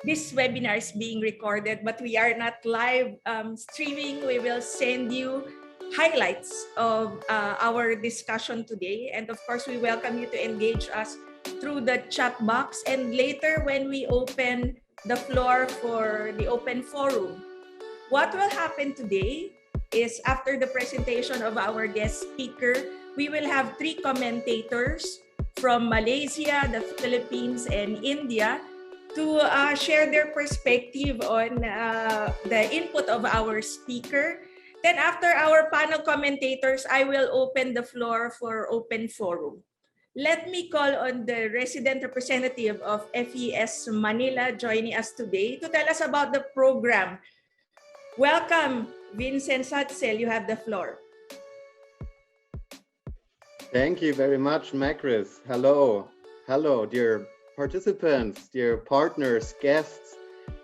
this webinar is being recorded, but we are not live streaming. We will send you highlights of our discussion today. And of course, we welcome you to engage us through the chat box. And later, when we open the floor for the open forum, what will happen today is after the presentation of our guest speaker, we will have 3 commentators from Malaysia, the Philippines, and India to share their perspective on the input of our speaker. Then after our panel commentators, I will open the floor for open forum. Let me call on the resident representative of FES Manila joining us today to tell us about the program. Welcome, Vincent Satzel. You have the floor. Thank you very much, Macris. Hello. Hello, dear participants, dear partners, guests,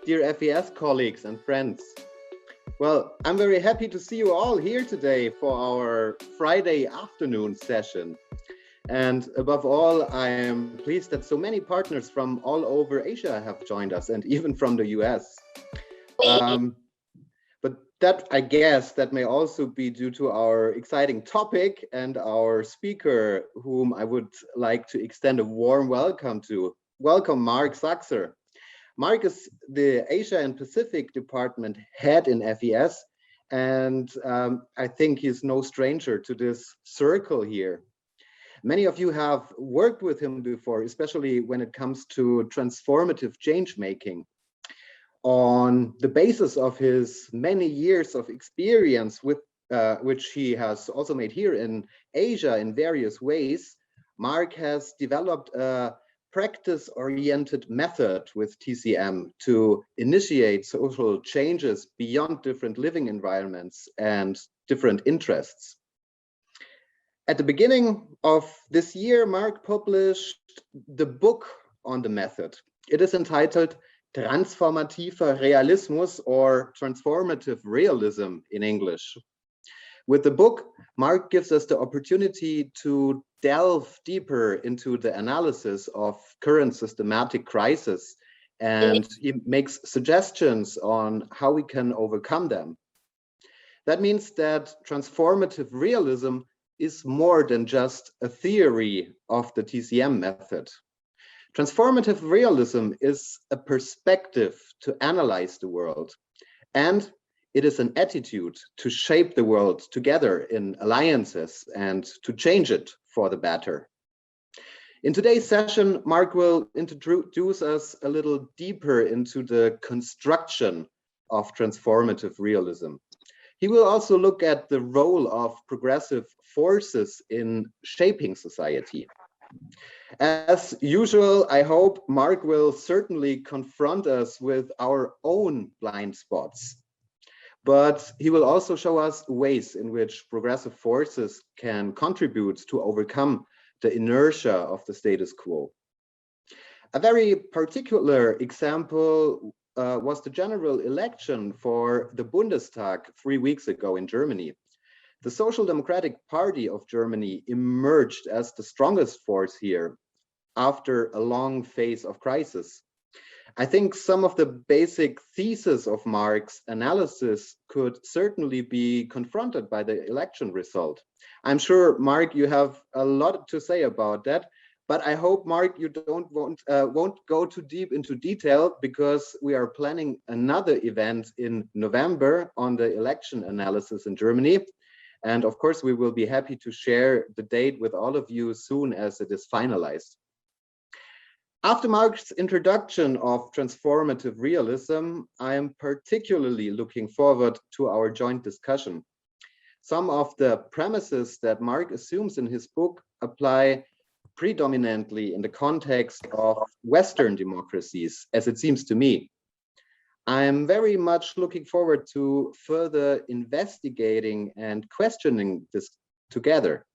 dear FES colleagues and friends. Well, I'm very happy to see you all here today for our Friday afternoon session. And above all, I am pleased that so many partners from all over Asia have joined us, and even from the US. But that, I guess, that may also be due to our exciting topic and our speaker, whom I would like to extend a warm welcome to. Welcome, Mark Saxer. Mark is the Asia and Pacific Department head in FES, and I think he's no stranger to this circle here. Many of you have worked with him before, especially when it comes to transformative change making. On the basis of his many years of experience with which he has also made here in Asia in various ways, Mark has developed a practice-oriented method with TCM to initiate social changes beyond different living environments and different interests. At the beginning of this year, Mark published the book on the method. It is entitled Transformativer Realismus, or Transformative Realism in English. With the book, Mark gives us the opportunity to delve deeper into the analysis of current systematic crisis, and he makes suggestions on how we can overcome them. That means that transformative realism is more than just a theory of the TCM method. Transformative realism is a perspective to analyze the world, and it is an attitude to shape the world together in alliances and to change it for the better. In today's session, Mark will introduce us a little deeper into the construction of transformative realism. He will also look at the role of progressive forces in shaping society. As usual, I hope Mark will certainly confront us with our own blind spots, but he will also show us ways in which progressive forces can contribute to overcome the inertia of the status quo. A very particular example was the general election for the Bundestag 3 weeks ago in Germany. The Social Democratic Party of Germany emerged as the strongest force here after a long phase of crisis. I think some of the basic theses of Mark's analysis could certainly be confronted by the election result. I'm sure, Mark, you have a lot to say about that, but I hope, Mark, you won't go too deep into detail, because we are planning another event in November on the election analysis in Germany. And of course, we will be happy to share the date with all of you soon as it is finalized. After Mark's introduction of transformative realism, I am particularly looking forward to our joint discussion. Some of the premises that Mark assumes in his book apply predominantly in the context of Western democracies, as it seems to me. I'm very much looking forward to further investigating and questioning this together.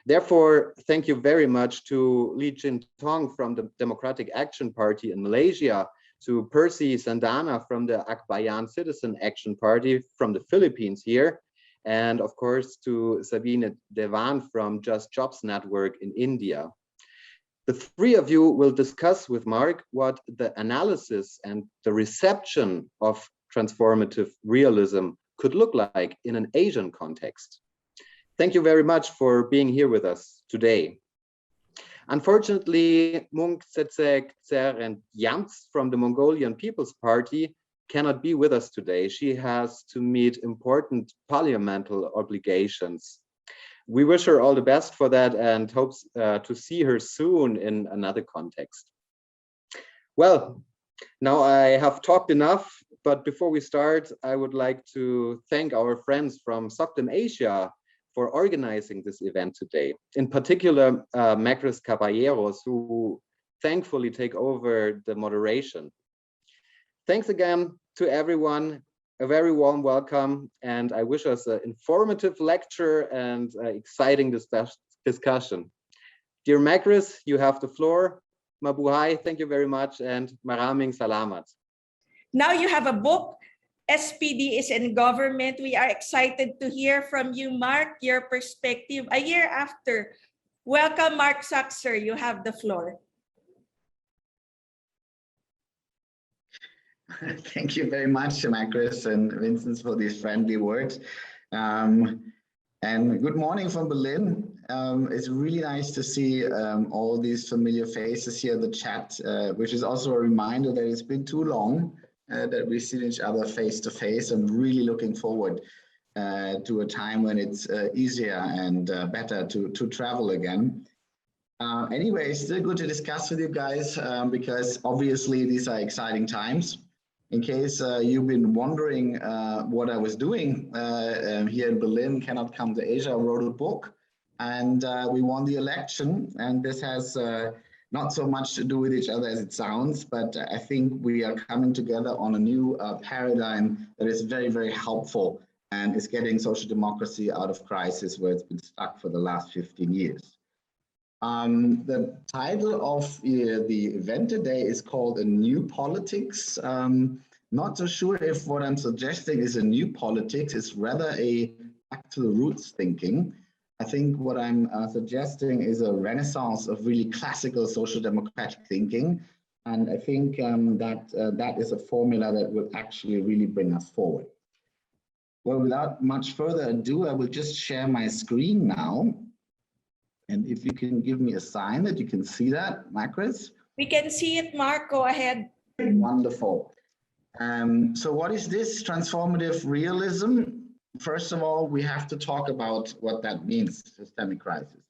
Therefore, thank you very much to Lee Jin Tong from the Democratic Action Party in Malaysia, to Percy Sandana from the Akbayan Citizen Action Party from the Philippines here, and of course to Sabine Devan from Just Jobs Network in India. The three of you will discuss with Mark what the analysis and the reception of transformative realism could look like in an Asian context. Thank you very much for being here with us today. Unfortunately, Munk Tsetsek Tserent Yamts from the Mongolian People's Party cannot be with us today. She has to meet important parliamentary obligations. We wish her all the best for that and hope to see her soon in another context. Well, now I have talked enough, but before we start, I would like to thank our friends from SOCDEM Asia for organizing this event today. In particular, Macris Caballeros, who thankfully take over the moderation. Thanks again to everyone. A very warm welcome, and I wish us an informative lecture and exciting discussion. Dear Macris, you have the floor. Mabuhay, thank you very much, and maraming salamat. Now you have a book. SPD is in government. We are excited to hear from you, Mark, your perspective a year after. Welcome, Mark Saxer. You have the floor. Thank you very much, Macris and Vincent, for these friendly words. And good morning from Berlin. It's really nice to see all these familiar faces here in the chat, which is also a reminder that it's been too long that we've seen each other face to face. I'm really looking forward to a time when it's easier and better to travel again. Anyway, it's still good to discuss with you guys because obviously these are exciting times. In case you've been wondering what I was doing here in Berlin, cannot come to Asia, I wrote a book and we won the election. And this has not so much to do with each other as it sounds, but I think we are coming together on a new paradigm that is very, very helpful and is getting social democracy out of crisis where it's been stuck for the last 15 years. The title of the event today is called A New Politics. Not so sure if what I'm suggesting is a new politics, it's rather a back to the roots thinking. I think what I'm suggesting is a renaissance of really classical social democratic thinking. And I think that is a formula that will actually really bring us forward. Well, without much further ado, I will just share my screen now. And if you can give me a sign that you can see that, Macris? We can see it, Mark. Go ahead. Wonderful. So what is this transformative realism? First of all, we have to talk about what that means, systemic crisis.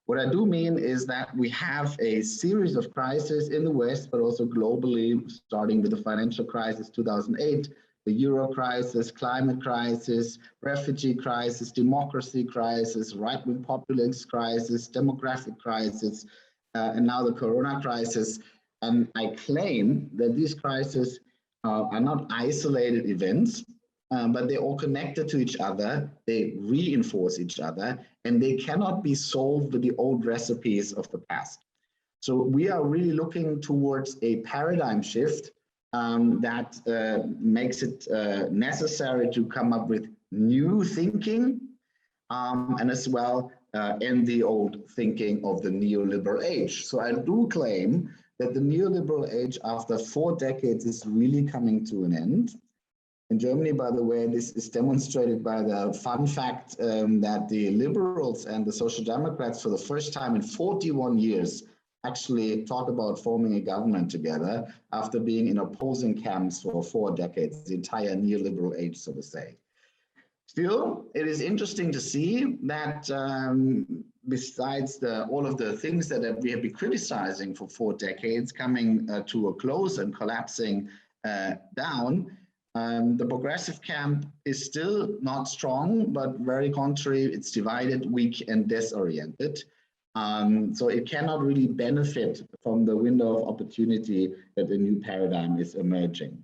What I do mean is that we have a series of crises in the West, but also globally, starting with the financial crisis, 2008, the Euro crisis, climate crisis, refugee crisis, democracy crisis, right-wing populist crisis, demographic crisis, and now the Corona crisis. And I claim that these crises are not isolated events, but they're all connected to each other, they reinforce each other, and they cannot be solved with the old recipes of the past. So we are really looking towards a paradigm shift that makes it necessary to come up with new thinking and as well end the old thinking of the neoliberal age. So I do claim that the neoliberal age after 4 decades is really coming to an end. In Germany, by the way, this is demonstrated by the fun fact that the liberals and the social democrats for the first time in 41 years actually talk about forming a government together after being in opposing camps for 4 decades, the entire neoliberal age, so to say. Still, it is interesting to see that besides all of the things that we have been criticizing for 4 decades coming to a close and collapsing down, the progressive camp is still not strong, but very contrary, it's divided, weak, and disoriented. So it cannot really benefit from the window of opportunity that the new paradigm is emerging.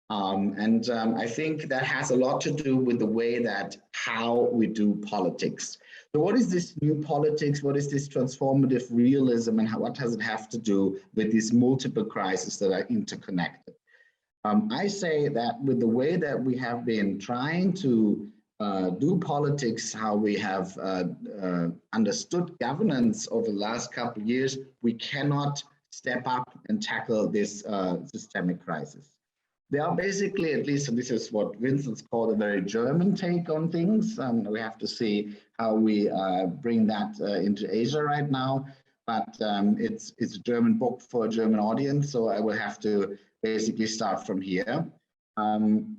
I think that has a lot to do with the way that how we do politics. So what is this new politics? What is this transformative realism, and what does it have to do with these multiple crises that are interconnected? I say that with the way that we have been trying to do politics, how we have understood governance over the last couple of years, we cannot step up and tackle this systemic crisis. They are basically, at least this is what Vincent's called a very German take on things. We have to see how we bring that into Asia right now. But it's a German book for a German audience, so I will have to basically start from here.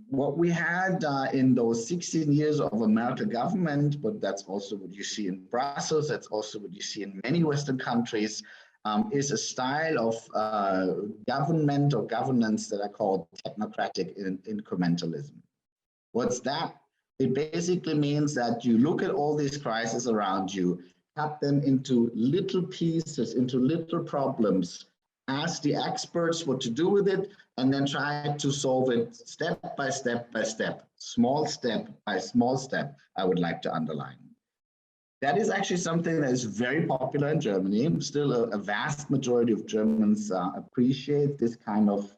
What we had in those 16 years of American government, but that's also what you see in Brussels, that's also what you see in many Western countries, is a style of government or governance that I call technocratic incrementalism. What's that? It basically means that you look at all these crises around you, cut them into little pieces, into little problems, ask the experts what to do with it, and then try to solve it step by step by step, small step by small step, I would like to underline. That is actually something that is very popular in Germany. Still, a vast majority of Germans appreciate this kind of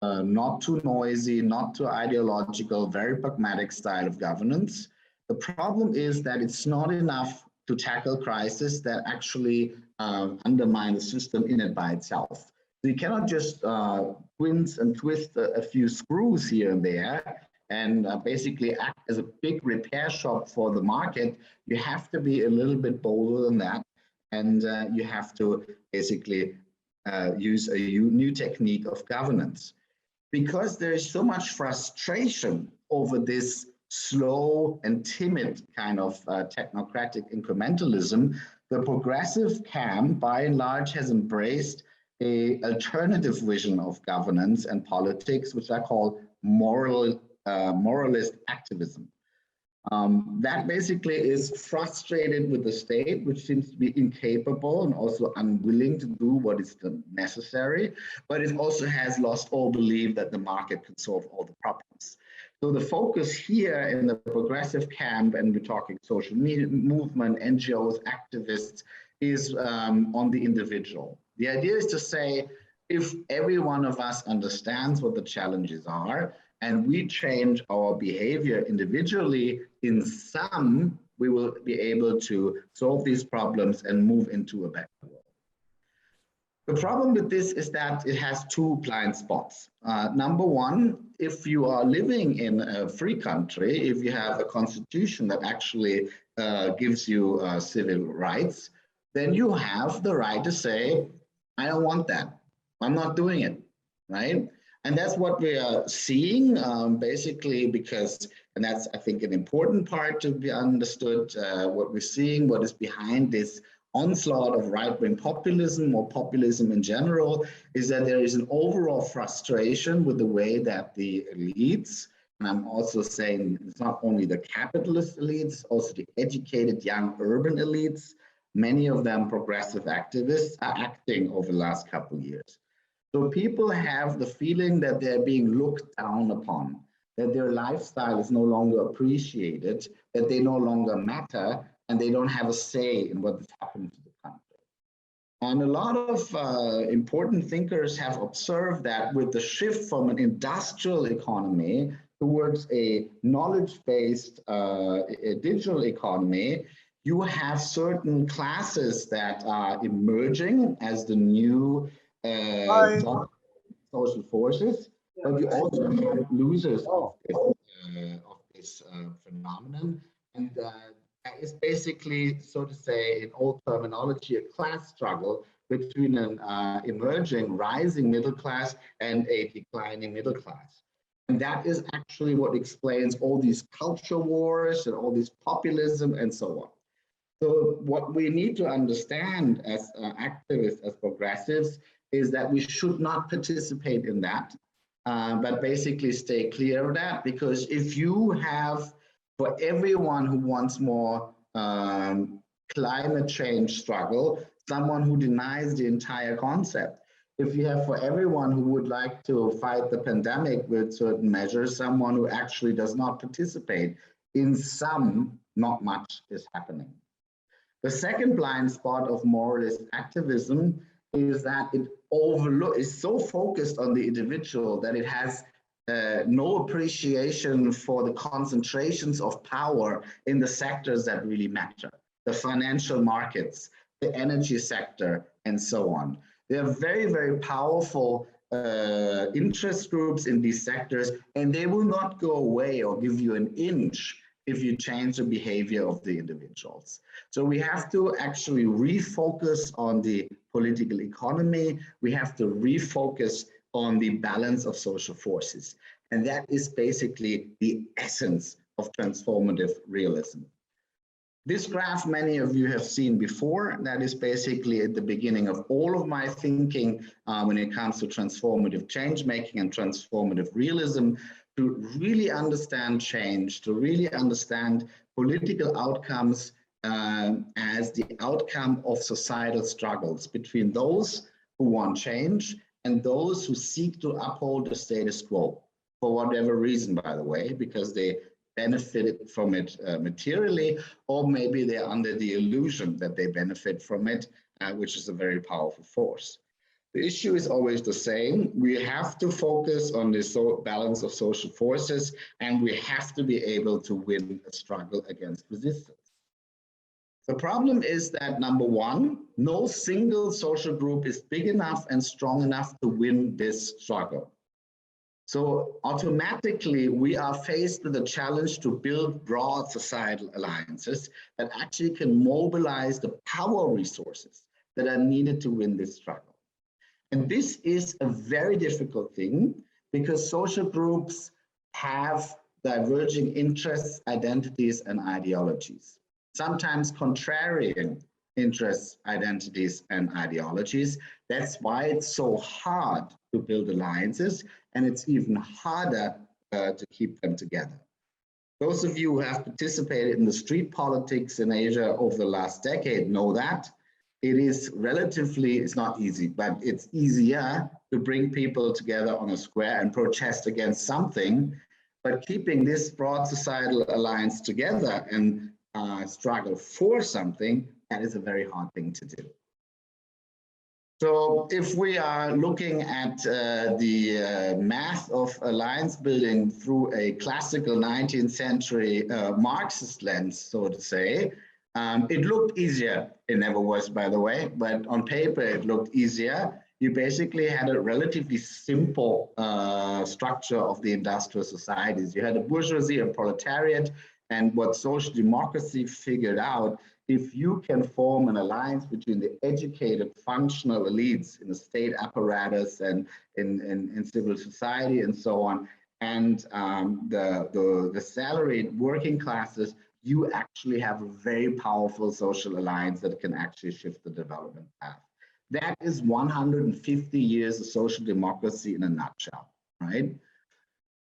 not too noisy, not too ideological, very pragmatic style of governance. The problem is that it's not enough to tackle crises that actually undermine the system in and by itself. So you cannot just wince and twist a few screws here and there and basically act as a big repair shop for the market. You have to be a little bit bolder than that, and you have to basically use a new technique of governance. Because there is so much frustration over this slow and timid kind of technocratic incrementalism, the progressive camp, by and large, has embraced an alternative vision of governance and politics, which I call moralist activism. That basically is frustrated with the state, which seems to be incapable and also unwilling to do what is necessary, but it also has lost all belief that the market can solve all the problems. So the focus here in the progressive camp, and we're talking social movement, NGOs, activists, is on the individual. The idea is to say, if every one of us understands what the challenges are, and we change our behavior individually, in some, we will be able to solve these problems and move into a better world. The problem with this is that it has two blind spots. Number one, if you are living in a free country, if you have a constitution that actually gives you civil rights, then you have the right to say, I don't want that. I'm not doing it, right? And that's what we are seeing, basically, because, and that's, I think, an important part to be understood, what we're seeing, what is behind this onslaught of right-wing populism or populism in general, is that there is an overall frustration with the way that the elites, and I'm also saying it's not only the capitalist elites, also the educated young urban elites, many of them progressive activists, are acting over the last couple of years. So people have the feeling that they're being looked down upon, that their lifestyle is no longer appreciated, that they no longer matter, and they don't have a say in what is happening to the country. And a lot of important thinkers have observed that with the shift from an industrial economy towards a knowledge-based digital economy, you have certain classes that are emerging as the new social forces, but you also have losers of this phenomenon. And that is basically, so to say, in old terminology, a class struggle between an emerging, rising middle class and a declining middle class. And that is actually what explains all these culture wars and all this populism and so on. So what we need to understand as activists, as progressives, is that we should not participate in that, but basically stay clear of that, because if you have, for everyone who wants more climate change struggle, someone who denies the entire concept. If you have, for everyone who would like to fight the pandemic with certain measures, someone who actually does not participate, in some, not much is happening. The second blind spot of moralist activism is that it is so focused on the individual that it has no appreciation for the concentrations of power in the sectors that really matter, the financial markets, the energy sector, and so on. There are very, very powerful interest groups in these sectors, and they will not go away or give you an inch if you change the behavior of the individuals. So we have to actually refocus on the political economy. We have to refocus on the balance of social forces. And that is basically the essence of transformative realism. This graph, many of you have seen before. That is basically at the beginning of all of my thinking when it comes to transformative change making and transformative realism, to really understand change, to really understand political outcomes as the outcome of societal struggles between those who want change and those who seek to uphold the status quo, for whatever reason, by the way, because they benefited from it materially, or maybe they're under the illusion that they benefit from it, which is a very powerful force. The issue is always the same. We have to focus on the balance of social forces, and we have to be able to win a struggle against resistance. The problem is that, number one, no single social group is big enough and strong enough to win this struggle. So automatically, we are faced with a challenge to build broad societal alliances that actually can mobilize the power resources that are needed to win this struggle. And this is a very difficult thing because social groups have diverging interests, identities, and ideologies, sometimes contrarian interests, identities, and ideologies. That's why it's so hard to build alliances, and it's even harder to keep them together. Those of you who have participated in the street politics in Asia over the last decade know that. It is relatively, it's not easy, but it's easier to bring people together on a square and protest against something, but keeping this broad societal alliance together and struggle for something, that is a very hard thing to do. So if we are looking at the math of alliance building through a classical 19th century Marxist lens, so to say, it looked easier. It never was, by the way, but on paper it looked easier. You basically had a relatively simple structure of the industrial societies. You had a bourgeoisie, a proletariat, and what social democracy figured out, if you can form an alliance between the educated functional elites in the state apparatus and in civil society and so on, and the salaried working classes, you actually have a very powerful social alliance that can actually shift the development path. That is 150 years of social democracy in a nutshell, right?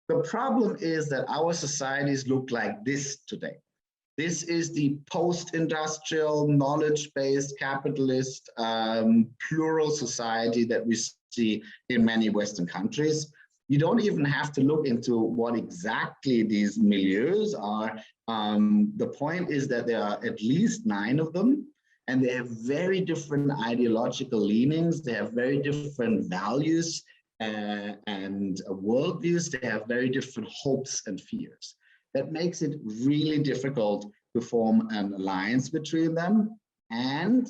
The problem is that our societies look like this today. This is the post-industrial, knowledge-based, capitalist, plural society that we see in many Western countries. You don't even have to look into what exactly these milieus are. The point is that there are at least 9 of them, and they have very different ideological leanings. They have very different values and worldviews. They have very different hopes and fears. That makes it really difficult to form an alliance between them. And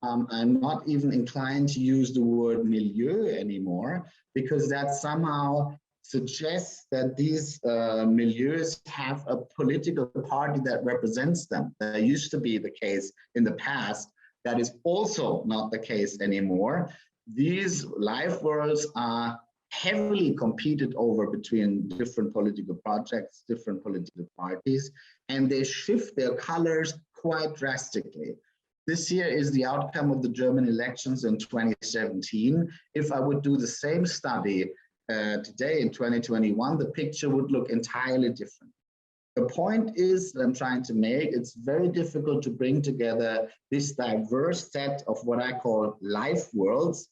I'm not even inclined to use the word milieu anymore, because that somehow suggests that these milieus have a political party that represents them. That used to be the case in the past. That is also not the case anymore. These life worlds are heavily competed over between different political projects, different political parties, and they shift their colors quite drastically. This year is the outcome of the German elections in 2017. If I would do the same study today in 2021, the picture would look entirely different. The point is that I'm trying to make, it's very difficult to bring together this diverse set of what I call life worlds.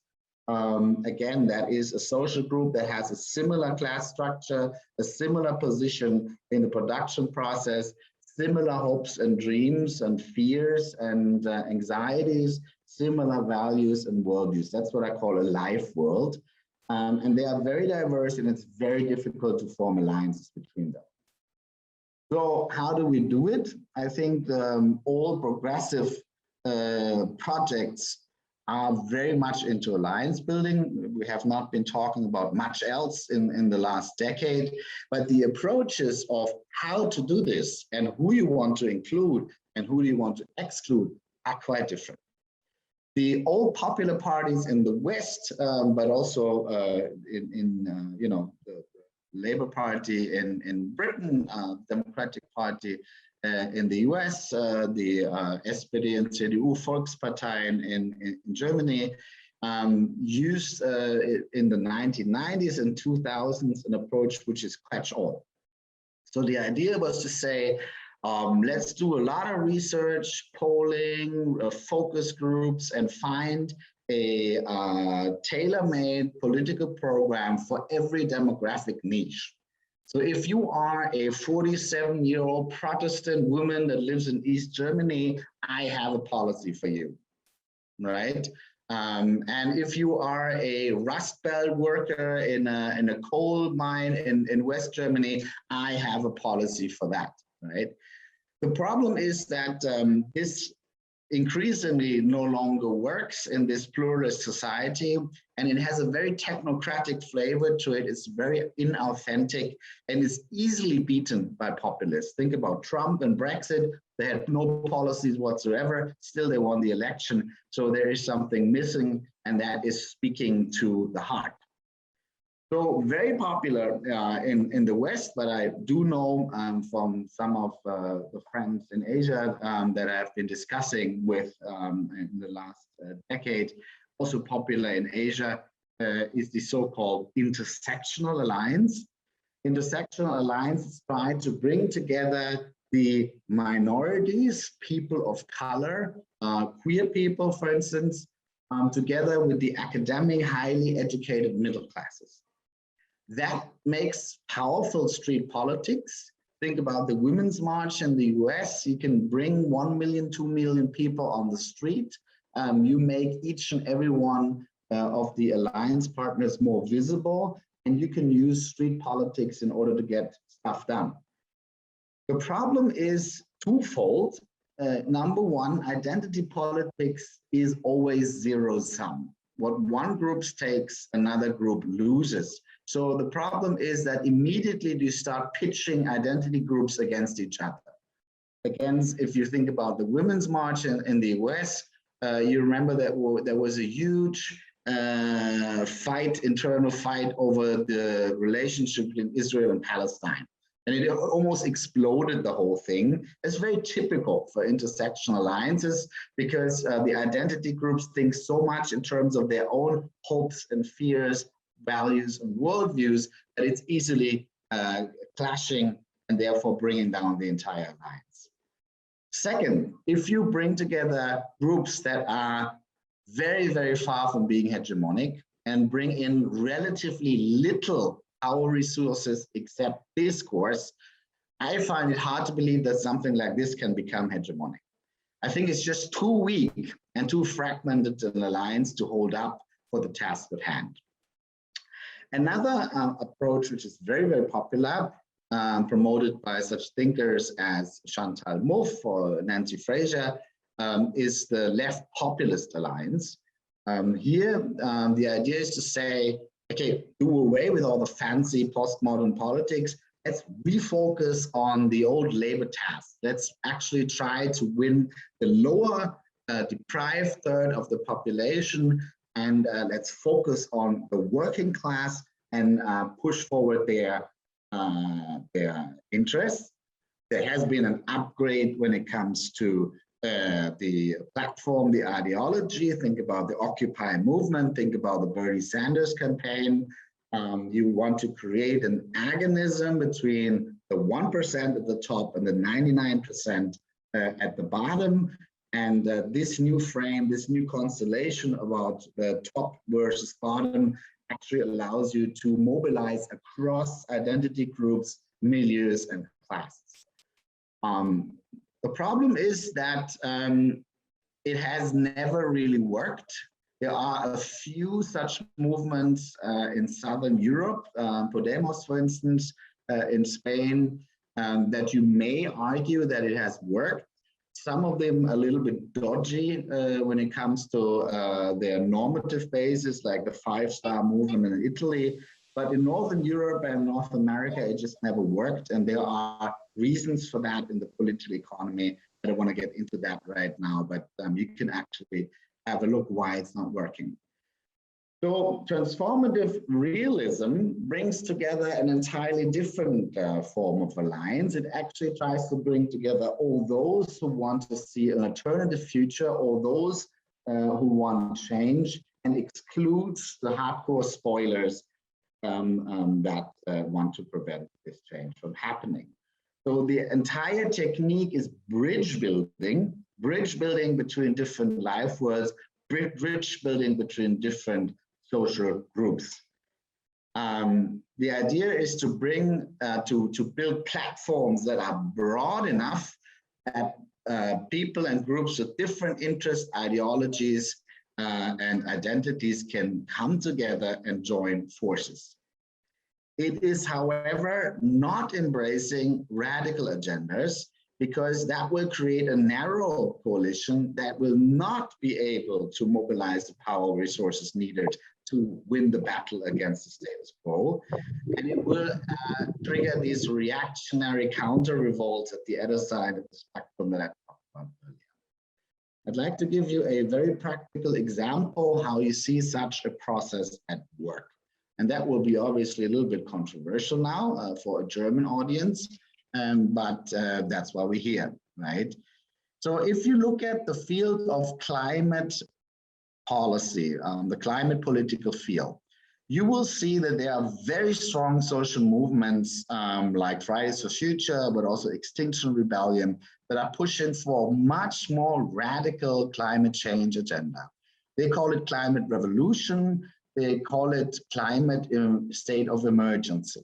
Again, that is a social group that has a similar class structure, a similar position in the production process, similar hopes and dreams and fears and anxieties, similar values and worldviews. That's what I call a life world. And they are very diverse, and it's very difficult to form alliances between them. So how do we do it? I think all progressive projects are very much into alliance building. We have not been talking about much else in the last decade, but the approaches of how to do this and who you want to include and who you want to exclude are quite different. The old popular parties in the West, but also in you know, the Labour Party in Britain, Democratic Party in the US, the SPD and CDU Volkspartei in Germany, used in the 1990s and 2000s an approach which is catch all. So the idea was to say, let's do a lot of research, polling, focus groups, and find a tailor-made political program for every demographic niche. So if you are a 47-year-old Protestant woman that lives in East Germany, I have a policy for you, right? And if you are a Rust Belt worker in a coal mine in West Germany, I have a policy for that, right? The problem is that this increasingly no longer works in this pluralist society, and it has a very technocratic flavor to it. It's very inauthentic and is easily beaten by populists. Think about Trump and Brexit. They had no policies whatsoever, still they won the election. So there is something missing, and that is speaking to the heart. So very popular in the West, but I do know from some of the friends in Asia that I've been discussing with in the last decade, also popular in Asia, is the so-called intersectional alliance. Intersectional alliances try to bring together the minorities, people of color, queer people, for instance, together with the academic, highly educated middle classes. That makes powerful street politics. Think about the Women's March in the US. You can bring 1 million, 2 million people on the street. You make each and every one of the alliance partners more visible, and you can use street politics in order to get stuff done. The problem is twofold. Number one, identity politics is always zero-sum. What one group takes, another group loses. So the problem is that immediately you start pitching identity groups against each other. Against, if you think about the Women's March in the US, you remember that there was a huge internal fight over the relationship between Israel and Palestine. And it almost exploded the whole thing. It's very typical for intersectional alliances because the identity groups think so much in terms of their own hopes and fears, values and worldviews that it's easily clashing and therefore bringing down the entire alliance. Second, if you bring together groups that are very, very far from being hegemonic and bring in relatively little power resources except discourse, I find it hard to believe that something like this can become hegemonic. I think it's just too weak and too fragmented an alliance to hold up for the task at hand. Another approach, which is very, very popular, promoted by such thinkers as Chantal Mouffe or Nancy Fraser, is the left populist alliance. Here, the idea is to say, okay, do away with all the fancy postmodern politics. Let's refocus on the old labor task. Let's actually try to win the lower deprived third of the population, and let's focus on the working class and push forward their interests. There has been an upgrade when it comes to the platform, the ideology. Think about the Occupy movement, think about the Bernie Sanders campaign. You want to create an agonism between the 1% at the top and the 99% at the bottom. And this new frame, this new constellation about the top versus bottom actually allows you to mobilize across identity groups, milieus, and classes. The problem is that it has never really worked. There are a few such movements in Southern Europe, Podemos, for instance, in Spain, that you may argue that it has worked. Some of them a little bit dodgy when it comes to their normative basis, like the Five-Star Movement in Italy. But in Northern Europe and North America, it just never worked. And there are reasons for that in the political economy. I don't want to get into that right now, but you can actually have a look why it's not working. So transformative realism brings together an entirely different form of alliance. It actually tries to bring together all those who want to see an alternative future, all those who want change, and excludes the hardcore spoilers that want to prevent this change from happening. So the entire technique is bridge building between different life worlds, bridge building between different social groups. The idea is to bring, to build platforms that are broad enough that people and groups with different interests, ideologies, and identities can come together and join forces. It is, however, not embracing radical agendas, because that will create a narrow coalition that will not be able to mobilize the power resources needed to win the battle against the status quo. And it will trigger these reactionary counter revolts at the other side of the spectrum that I talked about earlier. I'd like to give you a very practical example how you see such a process at work. And that will be obviously a little bit controversial now for a German audience, but that's why we're here, right? So if you look at the field of climate policy, the climate political field, you will see that there are very strong social movements like Fridays for Future, but also Extinction Rebellion, that are pushing for a much more radical climate change agenda. They call it climate revolution. They call it climate state of emergency.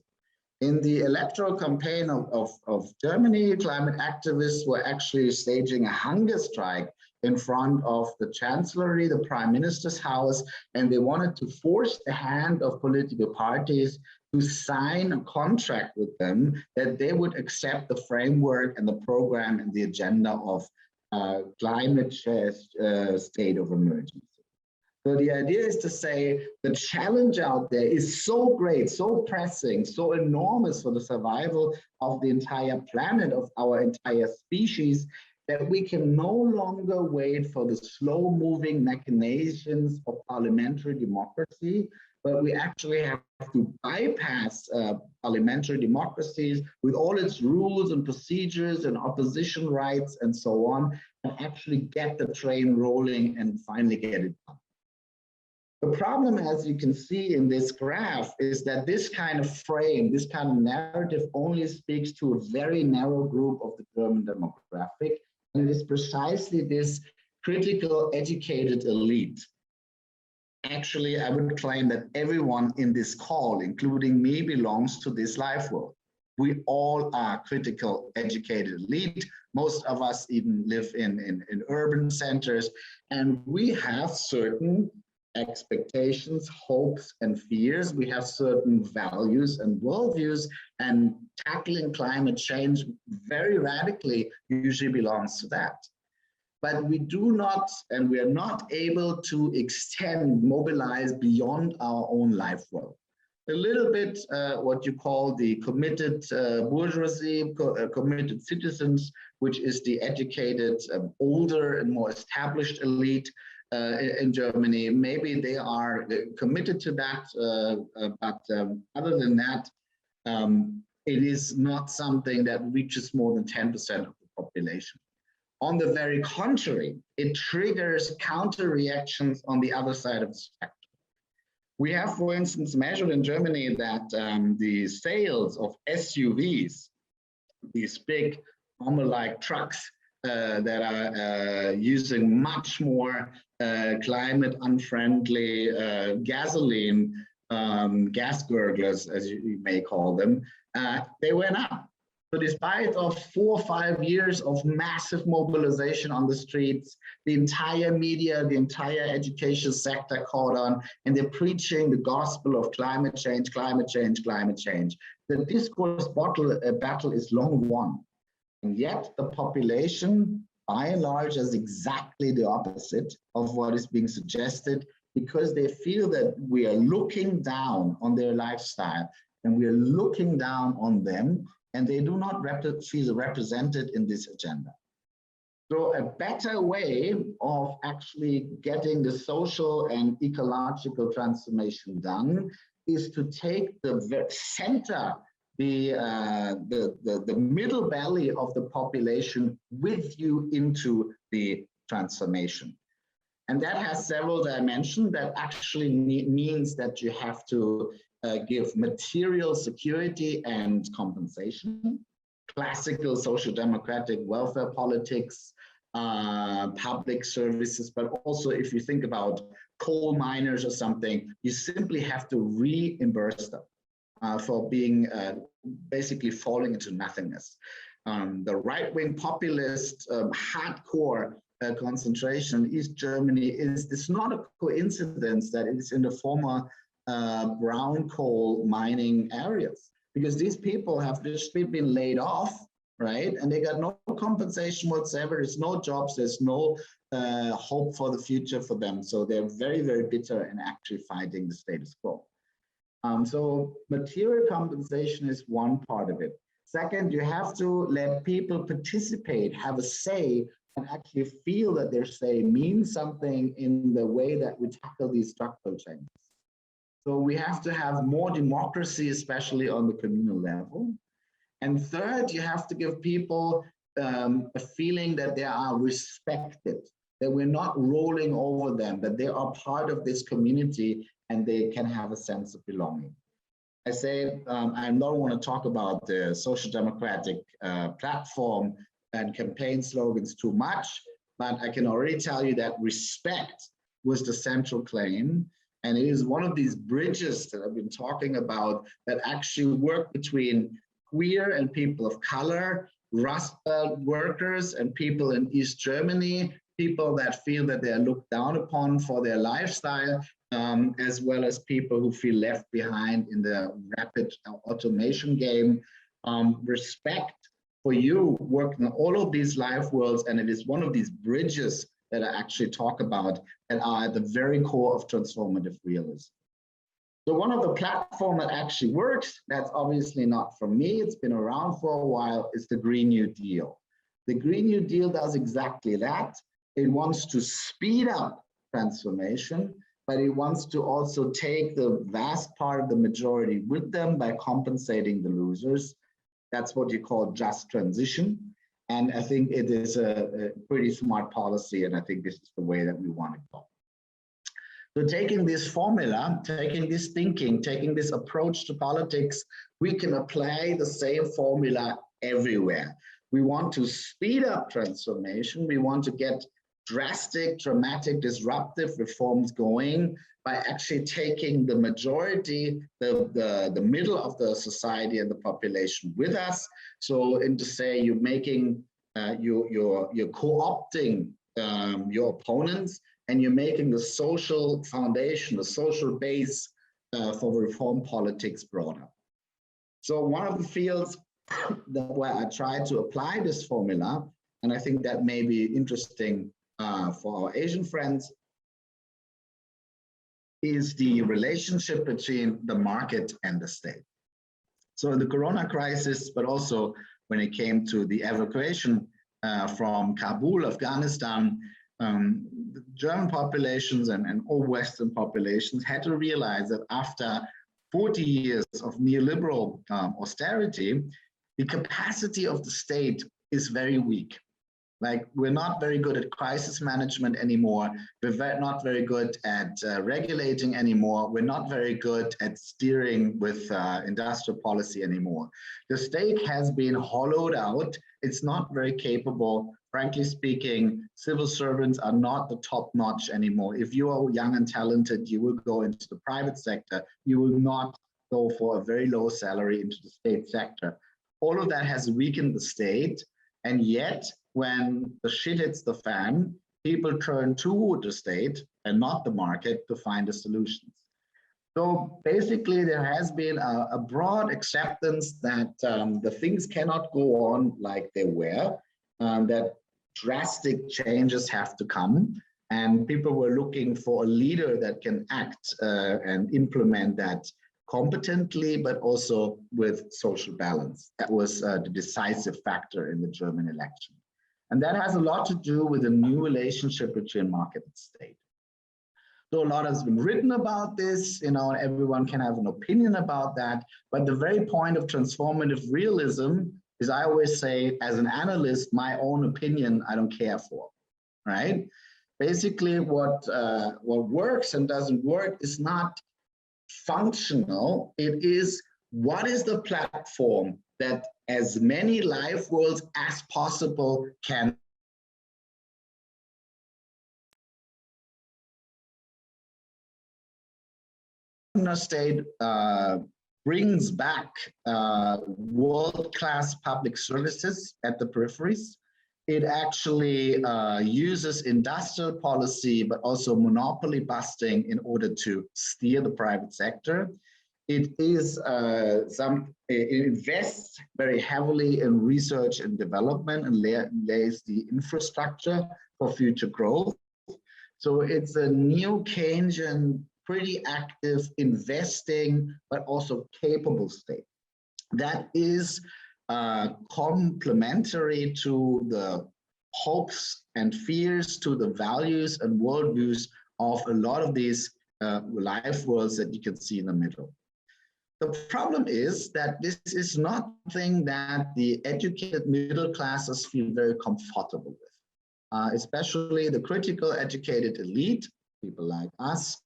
In the electoral campaign of Germany, climate activists were actually staging a hunger strike in front of the Chancellery, the Prime Minister's house, and they wanted to force the hand of political parties to sign a contract with them that they would accept the framework and the program and the agenda of climate state of emergency. So the idea is to say the challenge out there is so great, so pressing, so enormous for the survival of the entire planet, of our entire species, that we can no longer wait for the slow-moving machinations of parliamentary democracy, but we actually have to bypass parliamentary democracies with all its rules and procedures and opposition rights and so on, and actually get the train rolling and finally get it done. The problem, as you can see in this graph, is that this kind of frame, this kind of narrative only speaks to a very narrow group of the German demographic, and it is precisely this critical, educated elite. Actually, I would claim that everyone in this call, including me, belongs to this life world. We all are critical, educated elite. Most of us even live in urban centers, and we have certain expectations, hopes, and fears. We have certain values and worldviews, and tackling climate change very radically usually belongs to that. But we do not, and we are not able to extend, mobilize beyond our own life world. A little bit what you call the committed bourgeoisie, committed citizens, which is the educated, older and more established elite in Germany. Maybe they are committed to that, but other than that, it is not something that reaches more than 10% of the population. On the very contrary, it triggers counter reactions on the other side of the spectrum. We have, for instance, measured in Germany that the sales of SUVs, these big Hummer-like trucks that are using much more climate unfriendly gasoline, gas gurglers, as you may call them, they went up. So despite of 4 or 5 years of massive mobilization on the streets, the entire media, the entire education sector caught on, and they're preaching the gospel of climate change, climate change, climate change. The discourse battle is long won. And yet the population, by and large, is exactly the opposite of what is being suggested, because they feel that we are looking down on their lifestyle and we are looking down on them, and they do not feel represented in this agenda. So a better way of actually getting the social and ecological transformation done is to take the center, the middle belly of the population with you into the transformation. And that has several dimensions. That actually means that you have to give material security and compensation, classical social democratic welfare politics, public services, but also if you think about coal miners or something, you simply have to reimburse them for being basically falling into nothingness. The right-wing populist hardcore concentration in East Germany it's not a coincidence that it's in the former brown coal mining areas, because these people have just been laid off, right? And they got no compensation whatsoever. There's no jobs, there's no hope for the future for them. So they're very, very bitter and actually fighting the status quo. So material compensation is one part of it. Second, you have to let people participate, have a say, and actually feel that their say means something in the way that we tackle these structural changes. So we have to have more democracy, especially on the communal level. And third, you have to give people a feeling that they are respected, that we're not rolling over them, that they are part of this community and they can have a sense of belonging. I say, I don't want to talk about the social democratic platform and campaign slogans too much, but I can already tell you that respect was the central claim. And it is one of these bridges that I've been talking about that actually work between queer and people of color, Rust Belt workers and people in East Germany, people that feel that they are looked down upon for their lifestyle, as well as people who feel left behind in the rapid automation game. Respect for you working on all of these life worlds, and it is one of these bridges that I actually talk about that are at the very core of transformative realism. So one of the platforms that actually works, that's obviously not from me, it's been around for a while, is the Green New Deal. The Green New Deal does exactly that. It wants to speed up transformation, but it wants to also take the vast part of the majority with them by compensating the losers. That's what you call just transition. And I think it is a pretty smart policy, and I think this is the way that we want to go. So taking this formula, taking this thinking, taking this approach to politics, we can apply the same formula everywhere. We want to speed up transformation. We want to get drastic, dramatic, disruptive reforms going by actually taking the majority, the middle of the society and the population with us. So, and to say you're making, you're co-opting your opponents, and you're making the social foundation, the social base for reform politics broader. So one of the fields where I try to apply this formula, and I think that may be interesting for our Asian friends, is the relationship between the market and the state. So in the Corona crisis, but also when it came to the evacuation from Kabul, Afghanistan, the German populations and all Western populations had to realize that after 40 years of neoliberal austerity, the capacity of the state is very weak. Like, we're not very good at crisis management anymore. We're not very good at regulating anymore. We're not very good at steering with industrial policy anymore. The state has been hollowed out. It's not very capable. Frankly speaking, civil servants are not the top notch anymore. If you are young and talented, you will go into the private sector. You will not go for a very low salary into the state sector. All of that has weakened the state. And yet, when the shit hits the fan, people turn to the state and not the market to find the solutions. So basically, there has been a broad acceptance that the things cannot go on like they were, that drastic changes have to come. And people were looking for a leader that can act and implement that competently, but also with social balance. That was the decisive factor in the German election. And that has a lot to do with the new relationship between market and state. So a lot has been written about this, you know, everyone can have an opinion about that. But the very point of transformative realism is, I always say, as an analyst, my own opinion, I don't care for, right? Basically, what works and doesn't work is not functional. It is, what is the platform that as many life worlds as possible can state brings back world-class public services at the peripheries. It actually uses industrial policy, but also monopoly busting in order to steer the private sector. It is it invests very heavily in research and development and lays the infrastructure for future growth. So it's a new Keynesian, pretty active, investing, but also capable state. That is complementary to the hopes and fears, to the values and worldviews of a lot of these life worlds that you can see in the middle. The problem is that this is not something that the educated middle classes feel very comfortable with, especially the critical educated elite, people like us,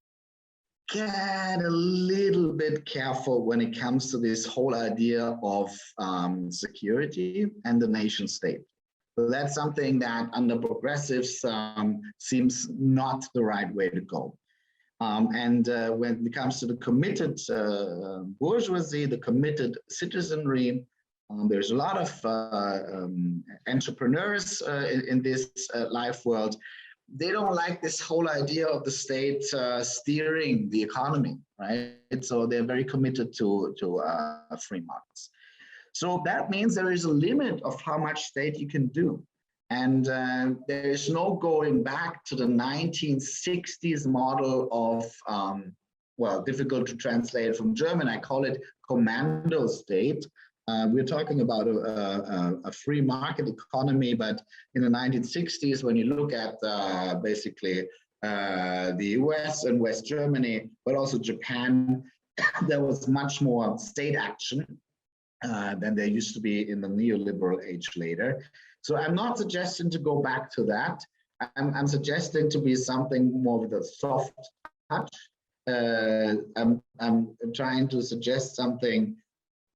get a little bit careful when it comes to this whole idea of security and the nation state. So that's something that under progressives seems not the right way to go. When it comes to the committed bourgeoisie, the committed citizenry, there's a lot of entrepreneurs in this life world. They don't like this whole idea of the state steering the economy, right? So they're very committed to free markets. So that means there is a limit of how much state you can do. And there is no going back to the 1960s model of, well, difficult to translate from German, I call it commando state. We're talking about a free market economy, but in the 1960s, when you look at basically the US and West Germany, but also Japan, there was much more state action than there used to be in the neoliberal age later. So I'm not suggesting to go back to that. I'm suggesting to be something more with a soft touch. I'm trying to suggest something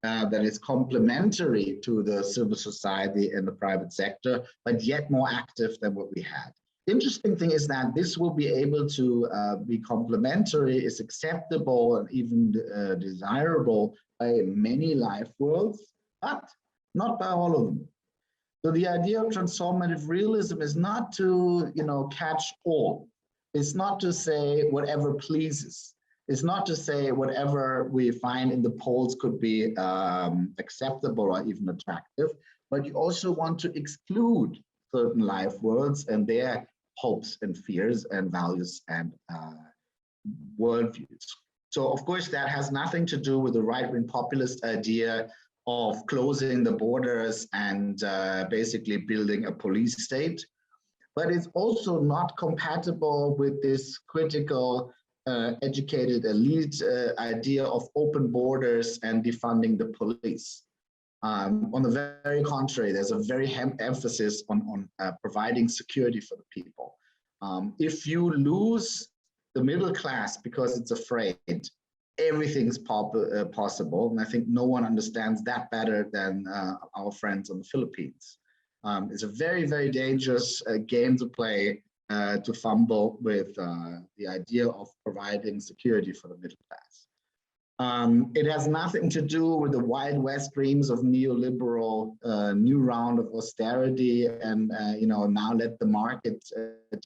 that is complementary to the civil society and the private sector, but yet more active than what we had. The interesting thing is that this will be able to be complementary, is acceptable and even desirable by many life worlds, but not by all of them. So the idea of transformative realism is not to, catch all. It's not to say whatever pleases. It's not to say whatever we find in the polls could be acceptable or even attractive, but you also want to exclude certain life worlds and their hopes and fears and values and worldviews. So of course, that has nothing to do with the right-wing populist idea of closing the borders and basically building a police state. But it's also not compatible with this critical educated elite idea of open borders and defunding the police. On the very contrary, there's a very emphasis on providing security for the people. If you lose the middle class because it's afraid, everything's possible. And I think no one understands that better than our friends on the Philippines. It's a very, very dangerous game to play, to fumble with the idea of providing security for the middle class. It has nothing to do with the Wild West dreams of neoliberal new round of austerity and now let the market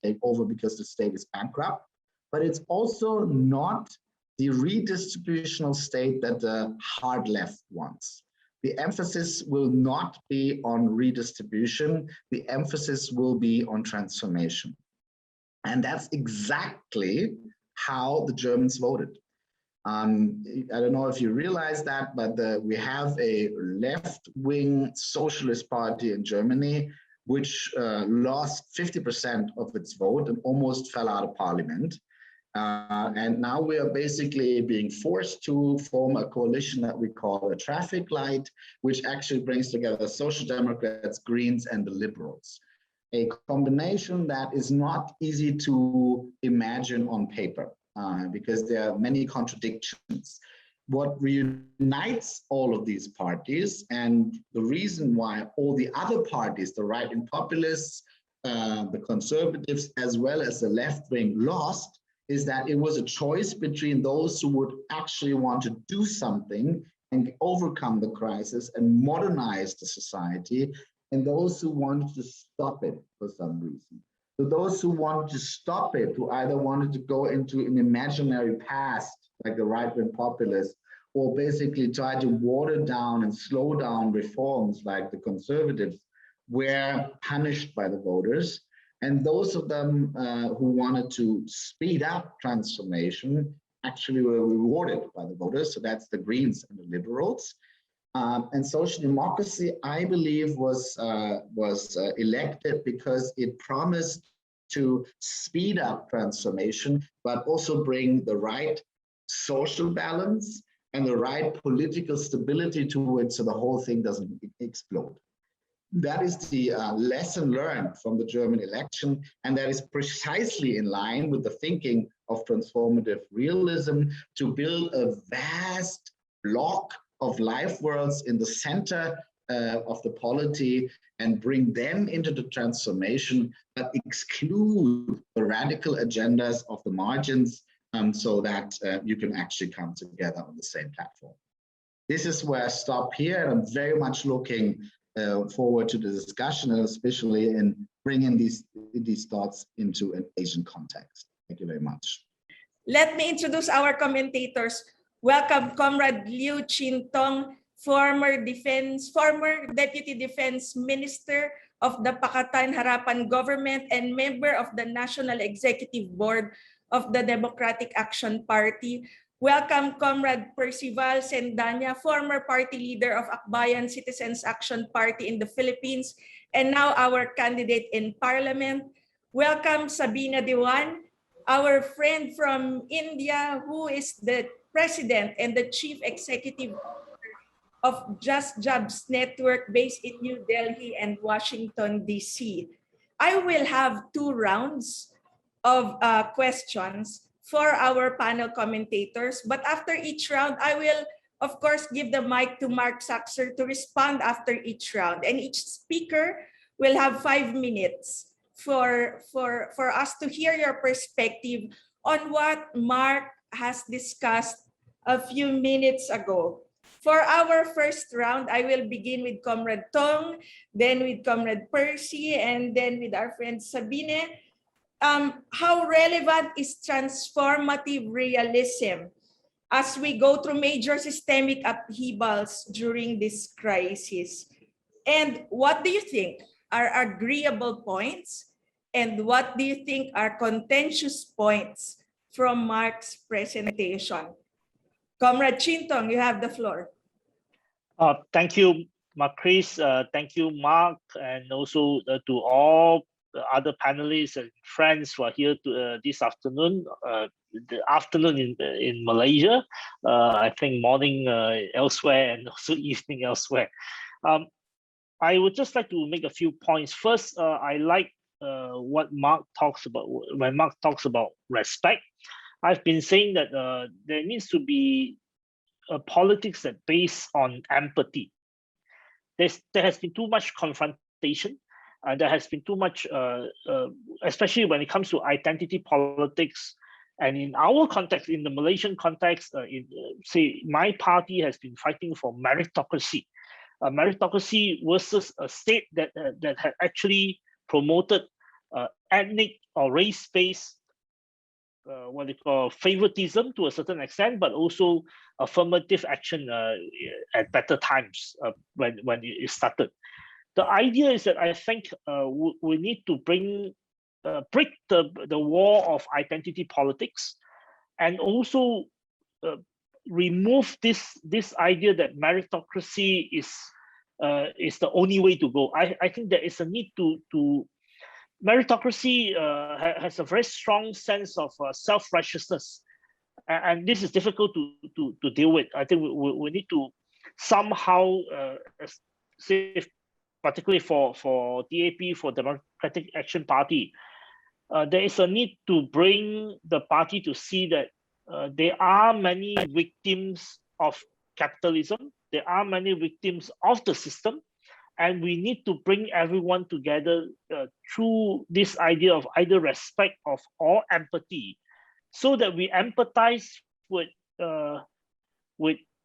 take over because the state is bankrupt. But it's also not the redistributional state that the hard left wants. The emphasis will not be on redistribution. The emphasis will be on transformation. And that's exactly how the Germans voted. I don't know if you realize that, but we have a left-wing socialist party in Germany, which lost 50% of its vote and almost fell out of parliament. And now we are basically being forced to form a coalition that we call a traffic light, which actually brings together Social Democrats, Greens, and the Liberals. A combination that is not easy to imagine on paper because there are many contradictions. What reunites all of these parties and the reason why all the other parties, the right-wing populists, the conservatives, as well as the left-wing lost, is that it was a choice between those who would actually want to do something and overcome the crisis and modernize the society, and those who wanted to stop it for some reason. So those who wanted to stop it, who either wanted to go into an imaginary past, like the right-wing populists, or basically try to water down and slow down reforms like the conservatives, were punished by the voters. And those of them who wanted to speed up transformation actually were rewarded by the voters. So that's the Greens and the Liberals. And social democracy, I believe, was elected because it promised to speed up transformation, but also bring the right social balance and the right political stability to it so the whole thing doesn't explode. That is the lesson learned from the German election, and that is precisely in line with the thinking of transformative realism to build a vast block of life worlds in the center of the polity and bring them into the transformation, but exclude the radical agendas of the margins so that you can actually come together on the same platform. This is where I stop here, and I'm very much looking forward to the discussion, and especially in bringing these thoughts into an Asian context. Thank you very much. Let me introduce our commentators. Welcome, Comrade Liu Chintong, former Deputy Defense Minister of the Pakatan Harapan government and member of the National Executive Board of the Democratic Action Party. Welcome, Comrade Percival Sendanya, former party leader of Akbayan Citizens Action Party in the Philippines, and now our candidate in Parliament. Welcome, Sabina Dewan, our friend from India, who is the President and the Chief Executive of Just Jobs Network based in New Delhi and Washington, D.C. I will have 2 rounds of questions for our panel commentators. But after each round, I will, of course, give the mic to Mark Saxer to respond after each round. And each speaker will have 5 minutes for us to hear your perspective on what Mark has discussed a few minutes ago. For our first round, I will begin with Comrade Tong, then with Comrade Percy, and then with our friend Sabine. How relevant is transformative realism as we go through major systemic upheavals during this crisis? And what do you think are agreeable points? And what do you think are contentious points from Mark's presentation? Comrade Chintong, you have the floor. Thank you, Marquis. Thank you, Mark, and also to all the other panelists and friends who are here this afternoon. The afternoon in Malaysia, I think morning elsewhere, and also evening elsewhere. I would just like to make a few points. First, I like what Mark talks about when Mark talks about respect. I've been saying that there needs to be a politics that based on empathy. There has been too much confrontation. There has been too much, especially when it comes to identity politics, And in our context, in the Malaysian context, say my party has been fighting for meritocracy, meritocracy versus a state that had actually promoted ethnic or race-based what they call favoritism to a certain extent, but also affirmative action at better times when it started. The idea is that I think we need to break the war of identity politics, and also remove this idea that meritocracy is the only way to go. I think there is a need to meritocracy has a very strong sense of self-righteousness, and this is difficult to deal with. I think we need to somehow say, particularly for DAP, for Democratic Action Party, there is a need to bring the party to see that there are many victims of capitalism, there are many victims of the system, and we need to bring everyone together through this idea of either respect or empathy, so that we empathize with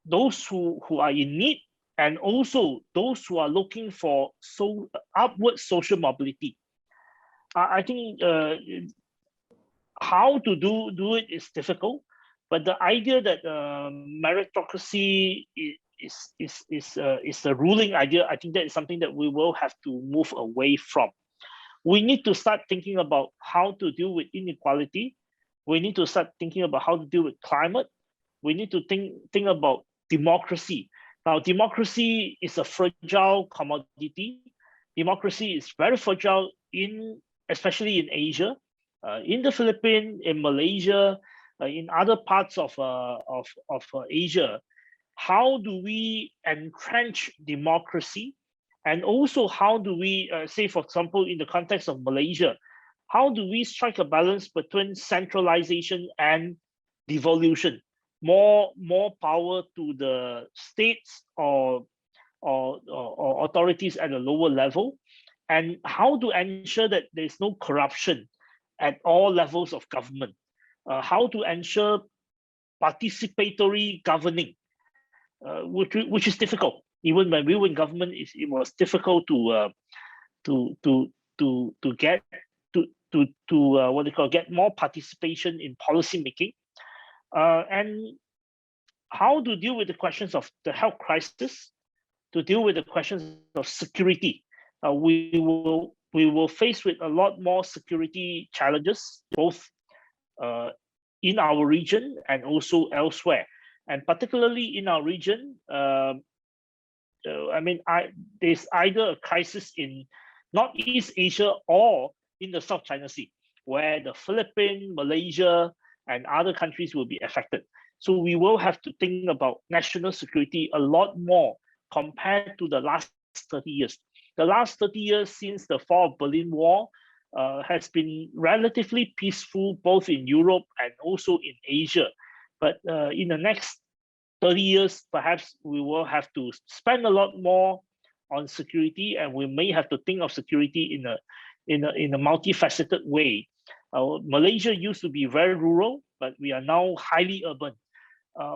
those who are in need, and also those who are looking for upward social mobility. I think how to do it is difficult, but the idea that meritocracy is the ruling idea, I think that is something that we will have to move away from. We need to start thinking about how to deal with inequality. We need to start thinking about how to deal with climate. We need to think about democracy. Now, democracy is a fragile commodity. Democracy is very fragile especially in Asia, in the Philippines, in Malaysia, in other parts of Asia. How do we entrench democracy? And also, how do we, say, for example, in the context of Malaysia, how do we strike a balance between centralization and devolution? More power to the states or authorities at a lower level, and how to ensure that there's no corruption at all levels of government? How to ensure participatory governing, which is difficult. Even when we were in government, it was difficult to get more participation in policy making, and how to deal with the questions of the health crisis, to deal with the questions of security. We will face with a lot more security challenges, both in our region and also elsewhere. And particularly in our region, there's either a crisis in Northeast Asia or in the South China Sea, where the Philippines, Malaysia, and other countries will be affected. So we will have to think about national security a lot more compared to the last 30 years. The last 30 years since the fall of Berlin Wall has been relatively peaceful, both in Europe and also in Asia. But in the next 30 years, perhaps we will have to spend a lot more on security, and we may have to think of security in a multifaceted way. Malaysia used to be very rural, but we are now highly urban.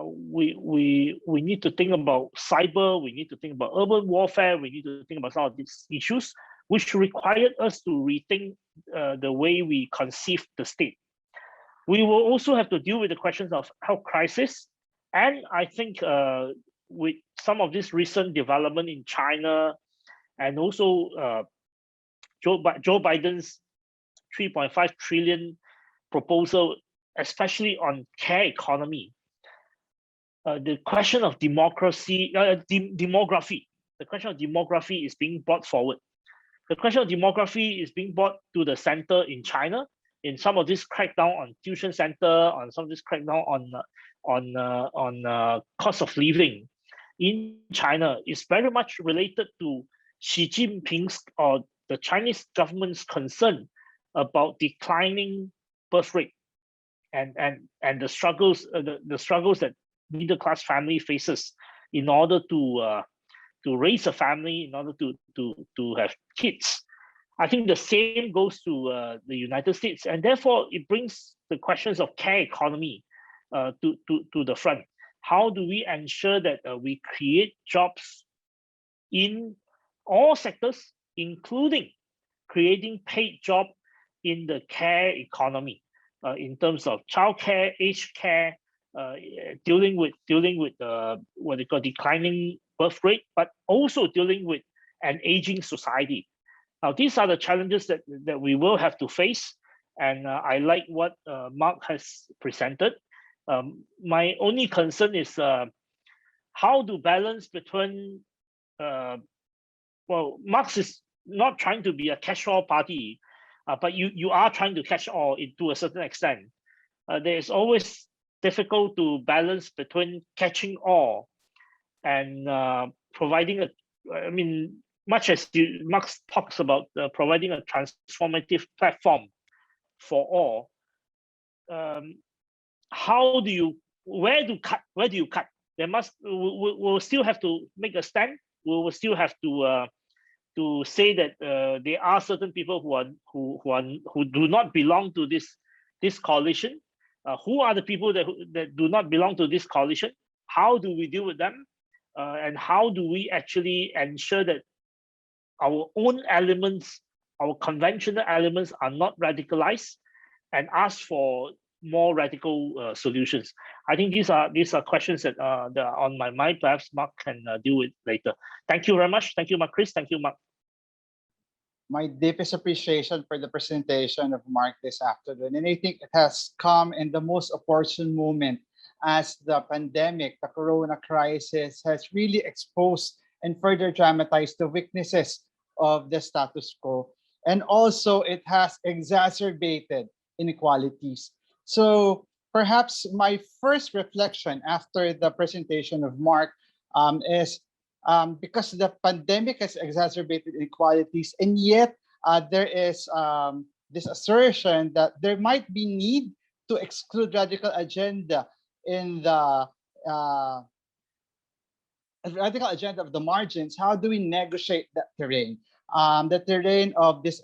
We need to think about cyber, we need to think about urban warfare, we need to think about some of these issues, which required us to rethink the way we conceive the state. We will also have to deal with the questions of health crisis. And I think with some of this recent development in China, and also Joe Biden's 3.5 trillion proposal, especially on care economy, the question of democracy, demography. The question of demography is being brought forward. The question of demography is being brought to the center in China, in some of this crackdown on tuition center, on some of this crackdown on cost of living in China, is very much related to Xi Jinping's or the Chinese government's concern about declining birth rate and the struggles that middle class family faces in order to raise a family, in order to have kids. I think the same goes to the United States, and therefore it brings the questions of care economy to the front. How do we ensure that we create jobs in all sectors, including creating paid job in the care economy, in terms of childcare, aged care, dealing with what they call declining birth rate, but also dealing with an aging society. Now, these are the challenges that we will have to face, and I like what Mark has presented. My only concern is how to balance between, well, Marx is not trying to be a catch-all party, but you are trying to catch all to a certain extent. There is always difficult to balance between catching all and providing I mean, much as Marx talks about providing a transformative platform for all, where do you cut? We'll still have to make a stand. We will still have to say that there are certain people who do not belong to this coalition. Who are the people that do not belong to this coalition? How do we deal with them? And how do we actually ensure that our own elements, our conventional elements, are not radicalized, and ask for more radical solutions? I think these are questions that are on my mind. Perhaps Mark can deal with later. Thank you very much. Thank you, Mark. Chris. Thank you, Mark. My deepest appreciation for the presentation of Mark this afternoon, and I think it has come in the most opportune moment, as the pandemic, the corona crisis, has really exposed and further dramatized the weaknesses of the status quo. And also it has exacerbated inequalities. So perhaps my first reflection after the presentation of Mark is because the pandemic has exacerbated inequalities, and yet there is this assertion that there might be need to exclude radical agenda in the radical agenda of the margins. How do we negotiate that terrain? The terrain of this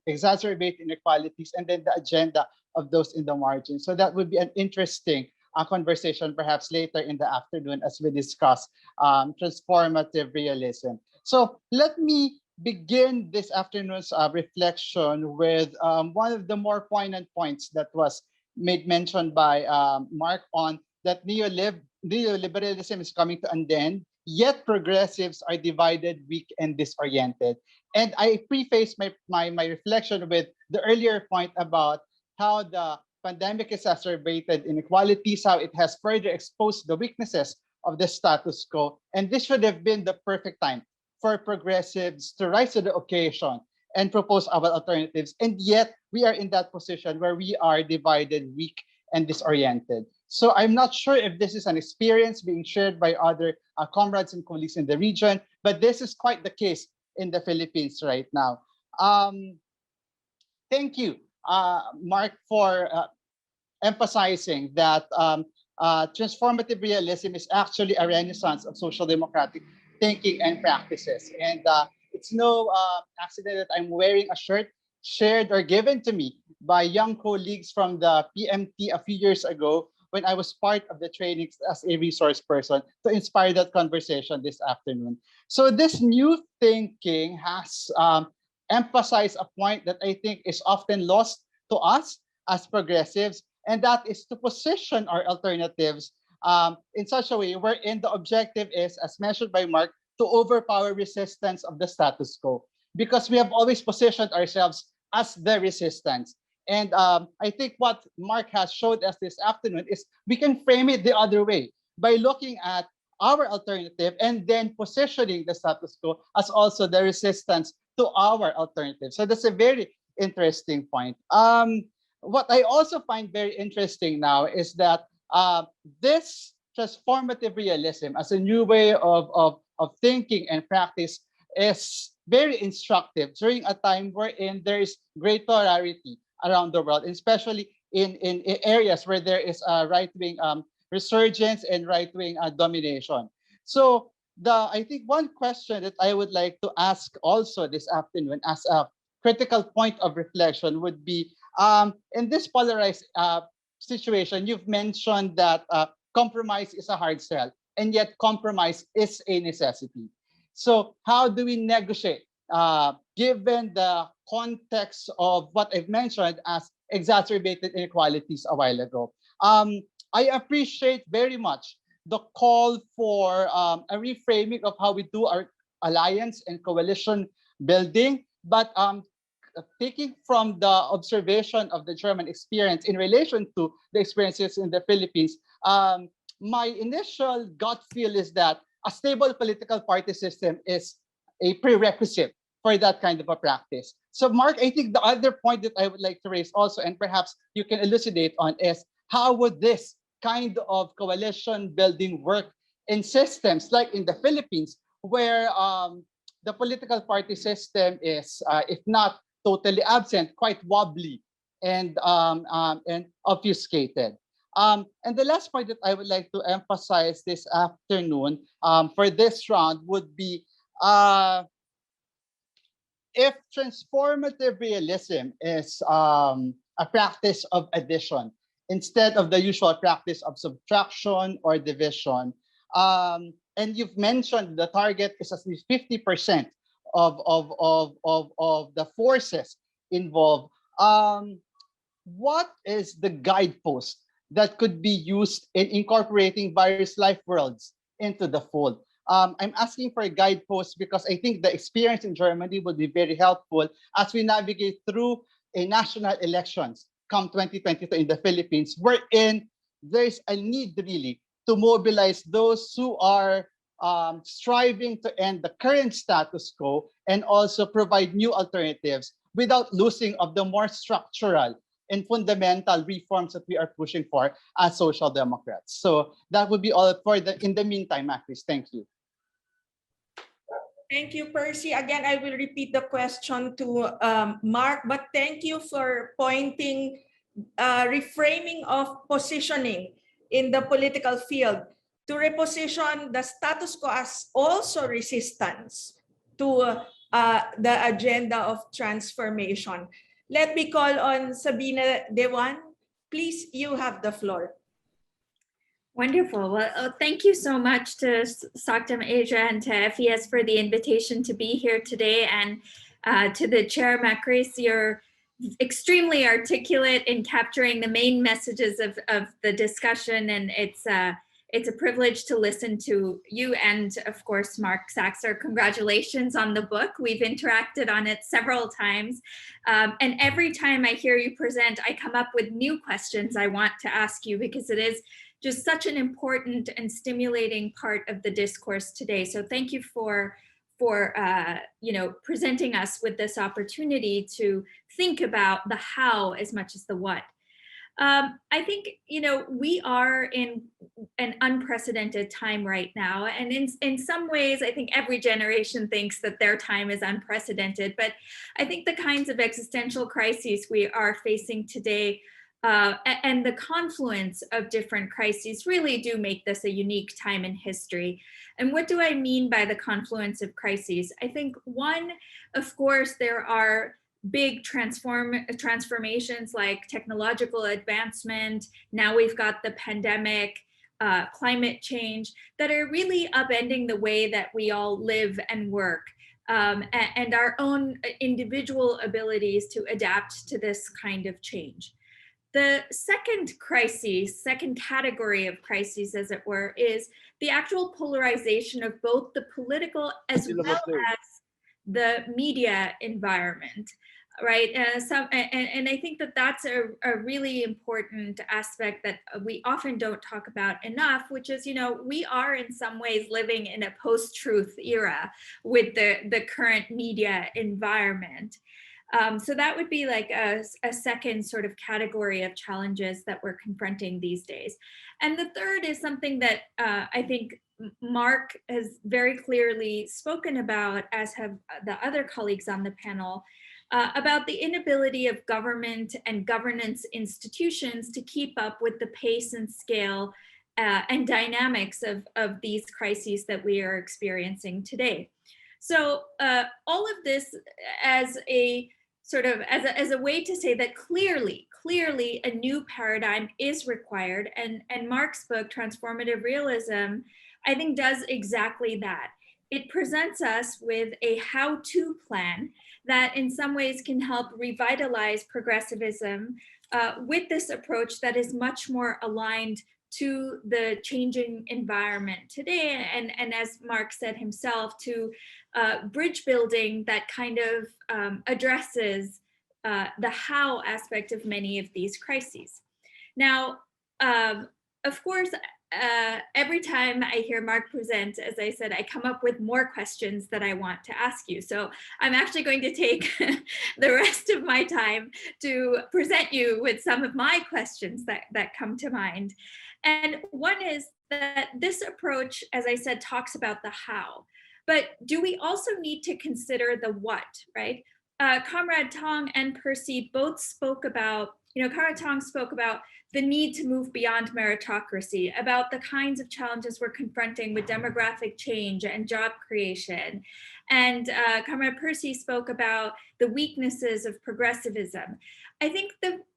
exacerbated inequalities, and then the agenda of those in the margins. So that would be an interesting conversation perhaps later in the afternoon as we discuss transformative realism. So let me begin this afternoon's reflection with one of the more poignant points that was made mention by Mark on that neoliberalism is coming to an end, yet progressives are divided, weak, and disoriented. And I preface my reflection with the earlier point about how the pandemic exacerbated inequalities, how it has further exposed the weaknesses of the status quo. And this should have been the perfect time for progressives to rise to the occasion and propose our alternatives. And yet we are in that position where we are divided, weak, and disoriented. So I'm not sure if this is an experience being shared by other comrades and colleagues in the region, but this is quite the case in the Philippines right now. Thank you, Mark, for emphasizing that transformative realism is actually a renaissance of social democratic thinking and practices. And it's no accident that I'm wearing a shirt shared or given to me by young colleagues from the PMT a few years ago when I was part of the training as a resource person to inspire that conversation this afternoon. So this new thinking has emphasized a point that I think is often lost to us as progressives, and that is to position our alternatives in such a way wherein the objective is, as mentioned by Mark, to overpower resistance of the status quo, because we have always positioned ourselves as the resistance. And I think what Mark has showed us this afternoon is we can frame it the other way by looking at our alternative and then positioning the status quo as also the resistance to our alternative. So that's a very interesting point. What I also find very interesting now is that this transformative realism as a new way of thinking and practice is very instructive during a time wherein there is great polarity around the world, especially in areas where there is a right-wing resurgence and right-wing domination. So I think one question that I would like to ask also this afternoon as a critical point of reflection would be, in this polarized situation, you've mentioned that compromise is a hard sell, and yet compromise is a necessity. So how do we negotiate, given the context of what I've mentioned as exacerbated inequalities a while ago? I appreciate very much the call for a reframing of how we do our alliance and coalition building, but taking from the observation of the German experience in relation to the experiences in the Philippines, my initial gut feel is that a stable political party system is a prerequisite for that kind of a practice. So Mark, I think the other point that I would like to raise also, and perhaps you can elucidate on, is how would this kind of coalition building work in systems like in the Philippines, where the political party system is, if not totally absent, quite wobbly and obfuscated. And the last point that I would like to emphasize this afternoon for this round would be, if transformative realism is a practice of addition instead of the usual practice of subtraction or division, and you've mentioned the target is at least 50% of the forces involved, what is the guidepost that could be used in incorporating various life worlds into the fold? I'm asking for a guidepost because I think the experience in Germany would be very helpful as we navigate through a national elections come 2022 in the Philippines, wherein there's a need really to mobilize those who are striving to end the current status quo and also provide new alternatives without losing of the more structural and fundamental reforms that we are pushing for as social democrats. So that would be all for in the meantime, Macris. Thank you. Thank you, Percy. Again, I will repeat the question to Mark, but thank you for pointing reframing of positioning in the political field to reposition the status quo as also resistance to the agenda of transformation. Let me call on Sabina Dewan. Please, you have the floor. Wonderful. Well, thank you so much to SOCDEM Asia and to FES for the invitation to be here today, and to the chair, Macris. You're extremely articulate in capturing the main messages of the discussion, and it's a privilege to listen to you and, of course, Mark Saxer. Congratulations on the book. We've interacted on it several times. And every time I hear you present, I come up with new questions I want to ask you, because it is just such an important and stimulating part of the discourse today. So thank you for presenting us with this opportunity to think about the how as much as the what. I think, we are in an unprecedented time right now. And in some ways, I think every generation thinks that their time is unprecedented. But I think the kinds of existential crises we are facing today and the confluence of different crises really do make this a unique time in history. And what do I mean by the confluence of crises? I think one, of course, there are big transformations like technological advancement. Now we've got the pandemic, climate change, that are really upending the way that we all live and work, and our own individual abilities to adapt to this kind of change. The second category of crises, as it were, is the actual polarization of both the political as well as the media environment, right? And I think that that's a really important aspect that we often don't talk about enough, which is, we are in some ways living in a post-truth era with the current media environment. So that would be like a second sort of category of challenges that we're confronting these days. And the third is something that I think Mark has very clearly spoken about, as have the other colleagues on the panel, about the inability of government and governance institutions to keep up with the pace and scale and dynamics of these crises that we are experiencing today. So all of this as a sort of as a way to say that clearly a new paradigm is required. And Mark's book, Transformative Realism, I think does exactly that. It presents us with a how-to plan that in some ways can help revitalize progressivism with this approach that is much more aligned to the changing environment today. And as Mark said himself, to bridge building that kind of addresses the how aspect of many of these crises. Now, of course, every time I hear Mark present, as I said, I come up with more questions that I want to ask you. So I'm actually going to take the rest of my time to present you with some of my questions that come to mind. And one is that this approach, as I said, talks about the how, but do we also need to consider the what, right? Comrade Tong and Percy both spoke about, Comrade Tong spoke about the need to move beyond meritocracy, about the kinds of challenges we're confronting with demographic change and job creation. And Comrade Percy spoke about the weaknesses of progressivism. I think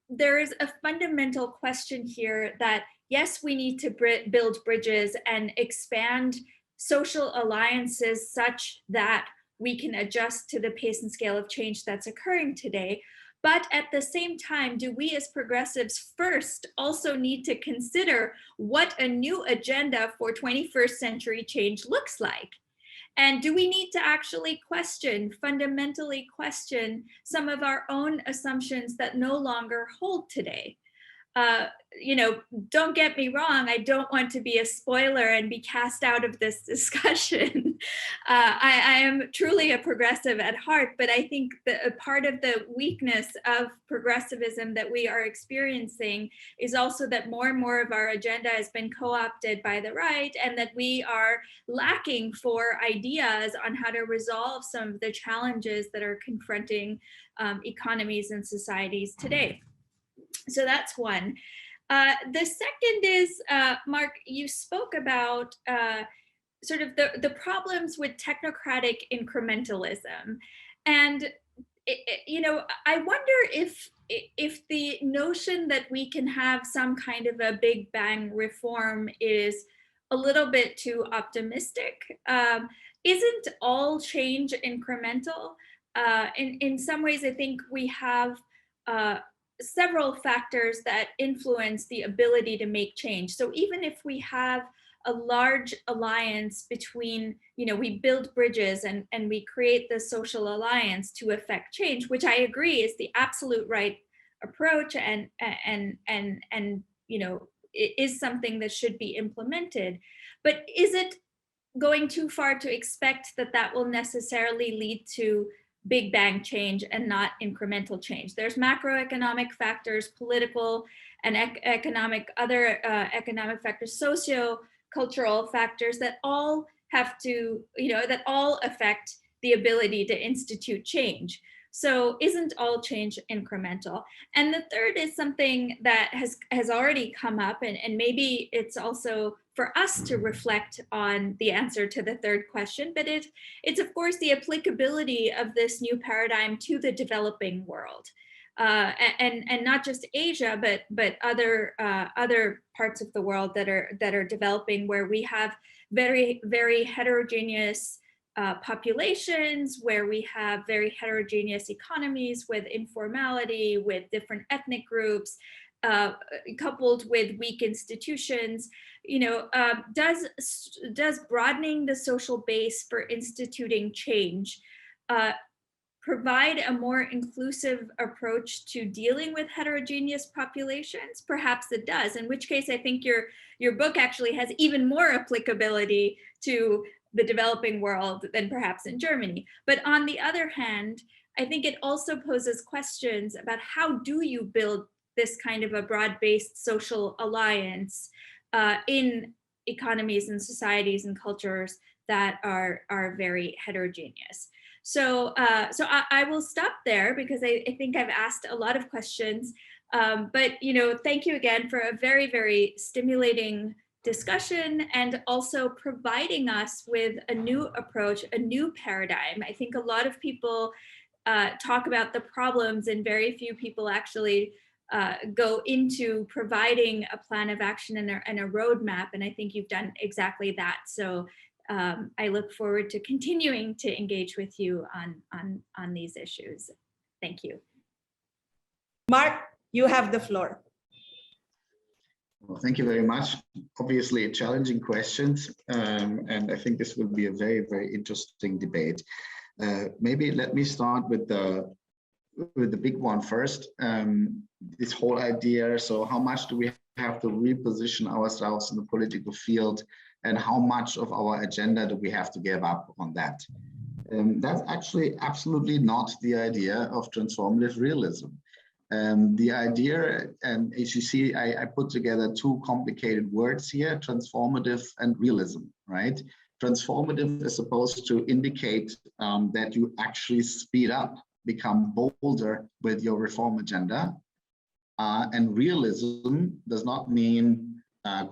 there is a fundamental question here that, yes, we need to build bridges and expand social alliances such that we can adjust to the pace and scale of change that's occurring today. But at the same time, do we as progressives first also need to consider what a new agenda for 21st century change looks like? And do we need to actually fundamentally question some of our own assumptions that no longer hold today? Don't get me wrong, I don't want to be a spoiler and be cast out of this discussion. I am truly a progressive at heart, but I think that a part of the weakness of progressivism that we are experiencing is also that more and more of our agenda has been co-opted by the right, and that we are lacking for ideas on how to resolve some of the challenges that are confronting economies and societies today. So that's one. The second is, Mark, you spoke about sort of the problems with technocratic incrementalism. And, I wonder if the notion that we can have some kind of a big bang reform is a little bit too optimistic. Isn't all change incremental? In some ways, I think we have several factors that influence the ability to make change. So even if we have a large alliance between, we build bridges and we create the social alliance to affect change, which I agree is the absolute right approach and it is something that should be implemented. But is it going too far to expect that will necessarily lead to big bang change and not incremental change? There's macroeconomic factors, political and other economic factors, socio-cultural factors that all have to, that all affect the ability to institute change. So isn't all change incremental? And the third is something that has already come up, and maybe it's also for us to reflect on the answer to the third question, but it's of course the applicability of this new paradigm to the developing world. And not just Asia, but other parts of the world that are developing, where we have very, very heterogeneous populations, where we have very heterogeneous economies with informality, with different ethnic groups, coupled with weak institutions. Does broadening the social base for instituting change provide a more inclusive approach to dealing with heterogeneous populations? Perhaps it does, in which case I think your book actually has even more applicability to the developing world than perhaps in Germany. But on the other hand, I think it also poses questions about how do you build this kind of a broad-based social alliance in economies and societies and cultures that are very heterogeneous. So I will stop there because I think I've asked a lot of questions. But thank you again for a very, very stimulating discussion, and also providing us with a new approach, a new paradigm. I think a lot of people talk about the problems, and very few people actually go into providing a plan of action and a roadmap. And I think you've done exactly that. So I look forward to continuing to engage with you on these issues. Thank you. Mark, you have the floor. Well, thank you very much. Obviously, challenging questions, and I think this will be a very, very interesting debate. Maybe let me start with the big one first. This whole idea. So, how much do we have to reposition ourselves in the political field, and how much of our agenda do we have to give up on that? That's actually absolutely not the idea of transformative realism. The idea, and as you see, I put together two complicated words here, transformative and realism, right? Transformative is supposed to indicate that you actually speed up, become bolder with your reform agenda. And realism does not mean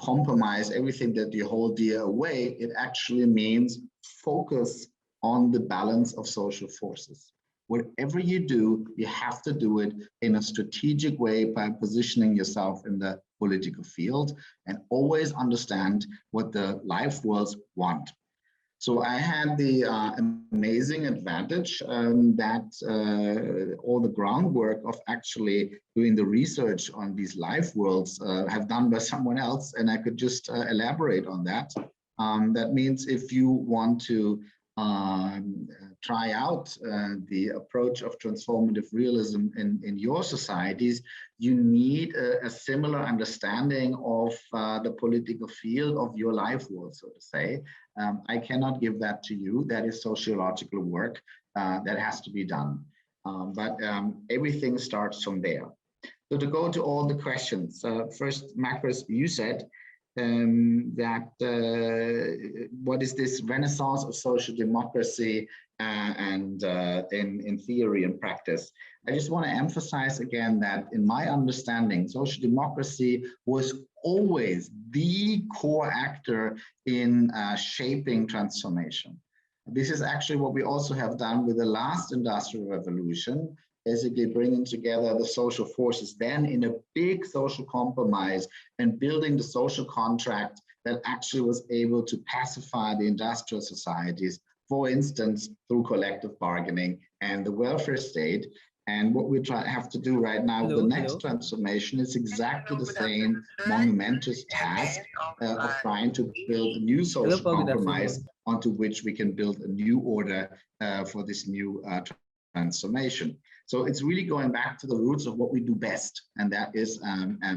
compromise everything that you hold dear away. It actually means focus on the balance of social forces. Whatever you do, you have to do it in a strategic way by positioning yourself in the political field and always understand what the life worlds want. So I had the amazing advantage that all the groundwork of actually doing the research on these life worlds have done by someone else, and I could just elaborate on that. That means if you want to try out the approach of transformative realism in your societies, you need a similar understanding of the political field of your life world, so to say. I cannot give that to you. That is sociological work that has to be done. But everything starts from there. So to go to all the questions, first, Macris, you said, that what is this renaissance of social democracy and in theory and practice. I just want to emphasize again that in my understanding, social democracy was always the core actor in shaping transformation. This is actually what we also have done with the last industrial revolution, basically bringing together the social forces then in a big social compromise and building the social contract that actually was able to pacify the industrial societies, for instance, through collective bargaining and the welfare state. And what we have to do right now with the next transformation is exactly the same monumentous task of trying to build a new social compromise onto which we can build a new order for this new transformation. So it's really going back to the roots of what we do best, and that is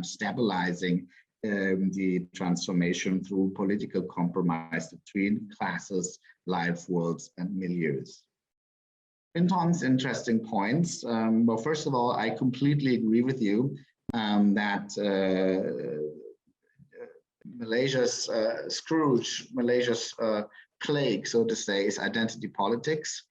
stabilizing the transformation through political compromise between classes, life worlds, and milieus. Finton's interesting points. Well, first of all, I completely agree with you that Malaysia's scourge, Malaysia's plague, so to say, is identity politics.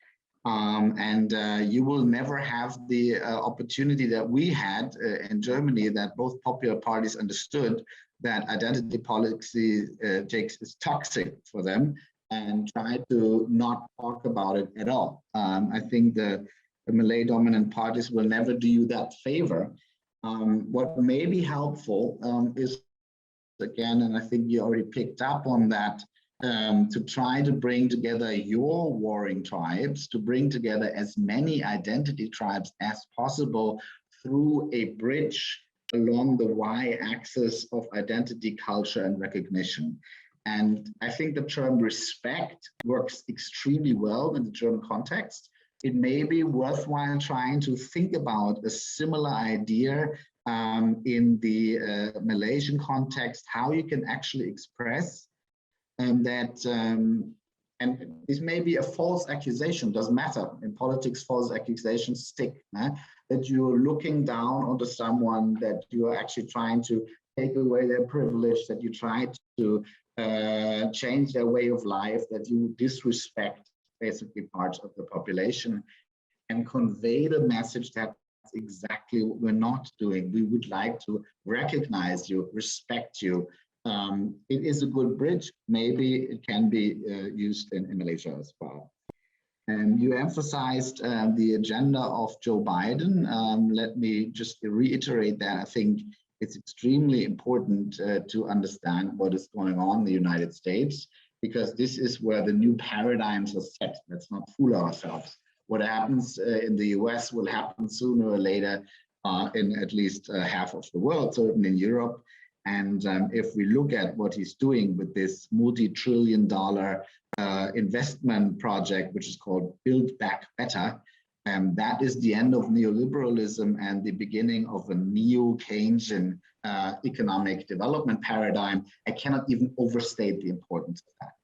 And you will never have the opportunity that we had in Germany, that both popular parties understood that identity politics is toxic for them and try to not talk about it at all. I think the Malay dominant parties will never do you that favor. What may be helpful is, again, and I think you already picked up on that, to try to bring together your warring tribes, to bring together as many identity tribes as possible through a bridge along the y-axis of identity, culture, and recognition. And I think the term respect works extremely well in the German context. It may be worthwhile trying to think about a similar idea in the Malaysian context, how you can actually express that, and this may be a false accusation, doesn't matter. In politics, false accusations stick, that you're looking down onto someone, that you are actually trying to take away their privilege, that you try to change their way of life, that you disrespect basically parts of the population, and convey the message that that's exactly what we're not doing. We would like to recognize you, respect you. It is a good bridge. Maybe it can be used in Malaysia as well. You emphasized the agenda of Joe Biden. Let me just reiterate that I think it's extremely important to understand what is going on in the United States, because this is where the new paradigms are set. Let's not fool ourselves. What happens in the US will happen sooner or later in at least half of the world, certainly in Europe. And if we look at what he's doing with this multi-trillion-dollar investment project, which is called Build Back Better, that is the end of neoliberalism and the beginning of a neo-Keynesian economic development paradigm. I cannot even overstate the importance of that.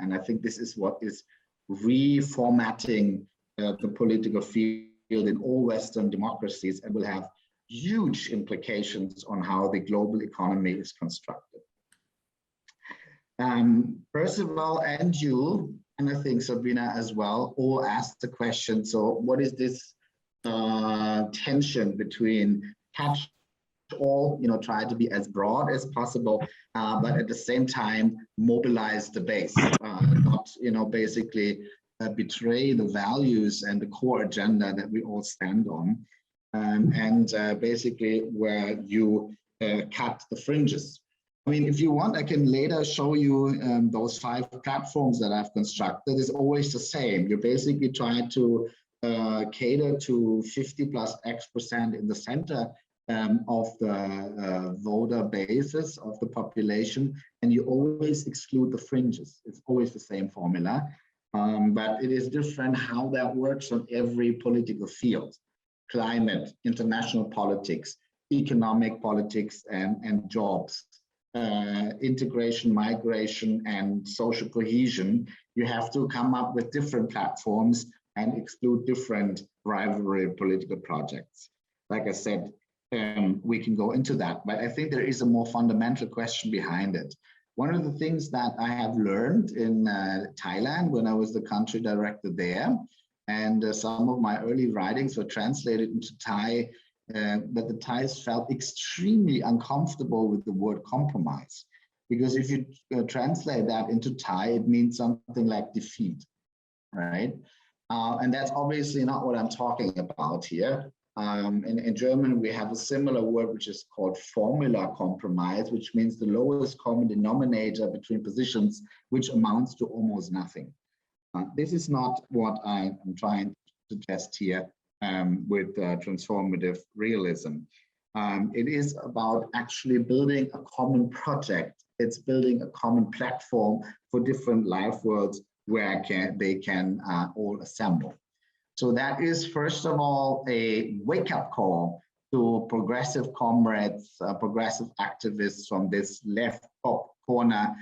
And I think this is what is reformatting the political field in all Western democracies and will have huge implications on how the global economy is constructed. Percival and you, and I think Sabina as well, all asked the question, so what is this tension between catch all, try to be as broad as possible, but at the same time mobilize the base, not, basically betray the values and the core agenda that we all stand on, and basically where you cut the fringes. I mean, if you want, I can later show you those 5 platforms that I've constructed. It's always the same. You basically try to cater to 50+X% in the center of the voter basis of the population, and you always exclude the fringes. It's always the same formula, but it is different how that works on every political field: climate, international politics, economic politics, and jobs. Integration, migration, and social cohesion. You have to come up with different platforms and exclude different rivalry political projects. Like I said, we can go into that, but I think there is a more fundamental question behind it. One of the things that I have learned in Thailand when I was the country director there, and some of my early writings were translated into Thai, that the Thais felt extremely uncomfortable with the word compromise. Because if you translate that into Thai, it means something like defeat, right? And that's obviously not what I'm talking about here. In German, we have a similar word, which is called formula compromise, which means the lowest common denominator between positions, which amounts to almost nothing. This is not what I'm trying to suggest here with transformative realism. It is about actually building a common project. It's building a common platform for different life worlds where they can all assemble. So that is, first of all, a wake-up call to progressive comrades, progressive activists from this left top corner,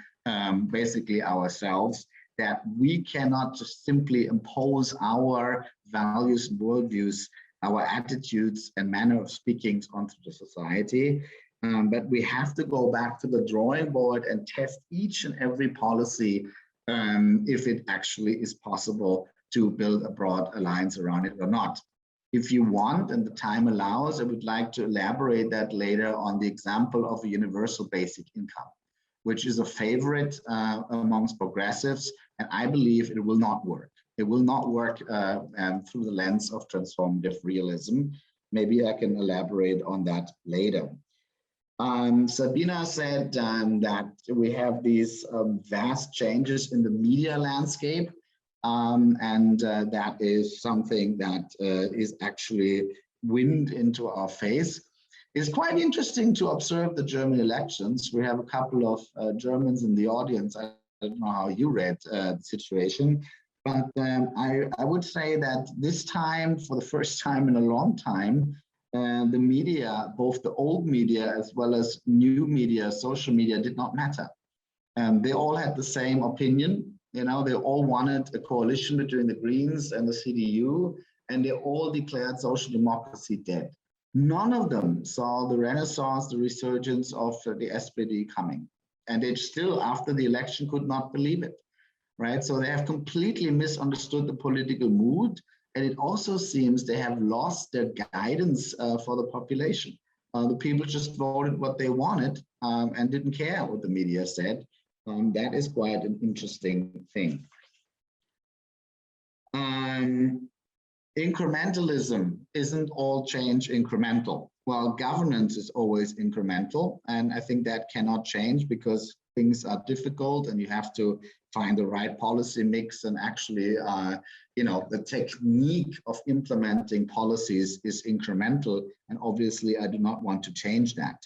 basically ourselves, that we cannot just simply impose our values and worldviews, our attitudes and manner of speaking onto the society, but we have to go back to the drawing board and test each and every policy if it actually is possible to build a broad alliance around it or not. If you want, and the time allows, I would like to elaborate that later on the example of a universal basic income, which is a favorite amongst progressives, and I believe it will not work. It will not work through the lens of transformative realism. Maybe I can elaborate on that later. Sabina said that we have these vast changes in the media landscape, and that is something that is actually wind into our face. It's quite interesting to observe the German elections. We have a couple of Germans in the audience. I don't know how you read the situation, but I would say that this time, for the first time in a long time, the media, both the old media as well as new media, social media, did not matter. They all had the same opinion. They all wanted a coalition between the Greens and the CDU, and they all declared social democracy dead. None of them saw the renaissance, the resurgence of the SPD coming. And they still, after the election, could not believe it, right? So they have completely misunderstood the political mood. And it also seems they have lost their guidance for the population. The people just voted what they wanted and didn't care what the media said. That is quite an interesting thing. incrementalism isn't all change incremental. Well, governance is always incremental, and I think that cannot change because things are difficult and you have to find the right policy mix, and actually, the technique of implementing policies is incremental, and obviously I do not want to change that.